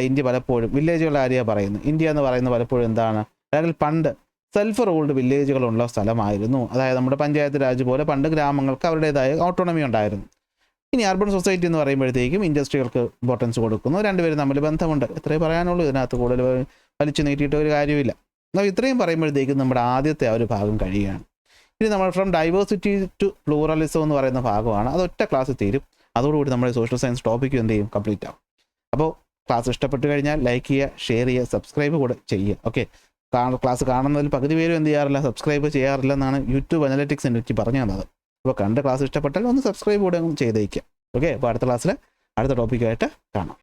ഇന്ത്യ പലപ്പോഴും വില്ലേജുകളുടെ കാര്യമാണ് പറയുന്നത്. ഇന്ത്യ എന്ന് പറയുന്നത് പലപ്പോഴും എന്താണ്? അല്ലെങ്കിൽ പണ്ട് സെൽഫ് റൂൾഡ് വില്ലേജുകളുള്ള സ്ഥലമായിരുന്നു. അതായത് നമ്മുടെ പഞ്ചായത്ത് രാജ് പോലെ പണ്ട് ഗ്രാമങ്ങൾക്ക് അവരുടേതായ ഓട്ടോണമി ഉണ്ടായിരുന്നു. ഇനി അർബൻ സൊസൈറ്റി എന്ന് പറയുമ്പോഴത്തേക്കും ഇൻഡസ്ട്രികൾക്ക് ഇമ്പോർട്ടൻസ് കൊടുക്കുന്നു. രണ്ടുപേരും തമ്മിൽ ബന്ധമുണ്ട്. ഇത്രയും പറയാനുള്ളൂ. ഇതിനകത്ത് കൂടുതൽ വലിച്ചു നീട്ടിയിട്ട് ഒരു കാര്യമില്ല. അപ്പോൾ ഇത്രയും പറയുമ്പോഴത്തേക്കും നമ്മുടെ ആദ്യത്തെ ആ ഒരു ഭാഗം കഴിയുകയാണ്. ഇനി നമ്മൾ ഫ്രം ഡൈവേഴ്സിറ്റി ടു പ്ലൂറലിസം എന്ന് പറയുന്ന ഭാഗമാണ്. അത് ഒറ്റ ക്ലാസ് തീരും. അതോടുകൂടി നമ്മുടെ സോഷ്യൽ സയൻസ് ടോപ്പിക്ക് എന്ത് ചെയ്യും, കംപ്ലീറ്റ് ആവും. അപ്പോൾ ക്ലാസ് ഇഷ്ടപ്പെട്ട് കഴിഞ്ഞാൽ ലൈക്ക് ചെയ്യുക, ഷെയർ ചെയ്യുക, സബ്സ്ക്രൈബ് കൂടെ ചെയ്യുക. ഓക്കെ, ക്ലാസ് കാണുന്നതിൽ പകുതി പേരും എന്ത് ചെയ്യാറില്ല, സബ്സ്ക്രൈബ് ചെയ്യാറില്ല എന്നാണ് യൂട്യൂബ് അനലറ്റിക്സ് എനിക്ക് പറഞ്ഞു തന്നത്. അപ്പോൾ കണ്ട് ക്ലാസ് ഇഷ്ടപ്പെട്ടാൽ ഒന്ന് സബ്സ്ക്രൈബ് കൂടെ ചെയ്തേക്കുക. ഓക്കെ, അപ്പോൾ അടുത്ത ക്ലാസ്സിൽ അടുത്ത ടോപ്പിക്കായിട്ട് കാണാം.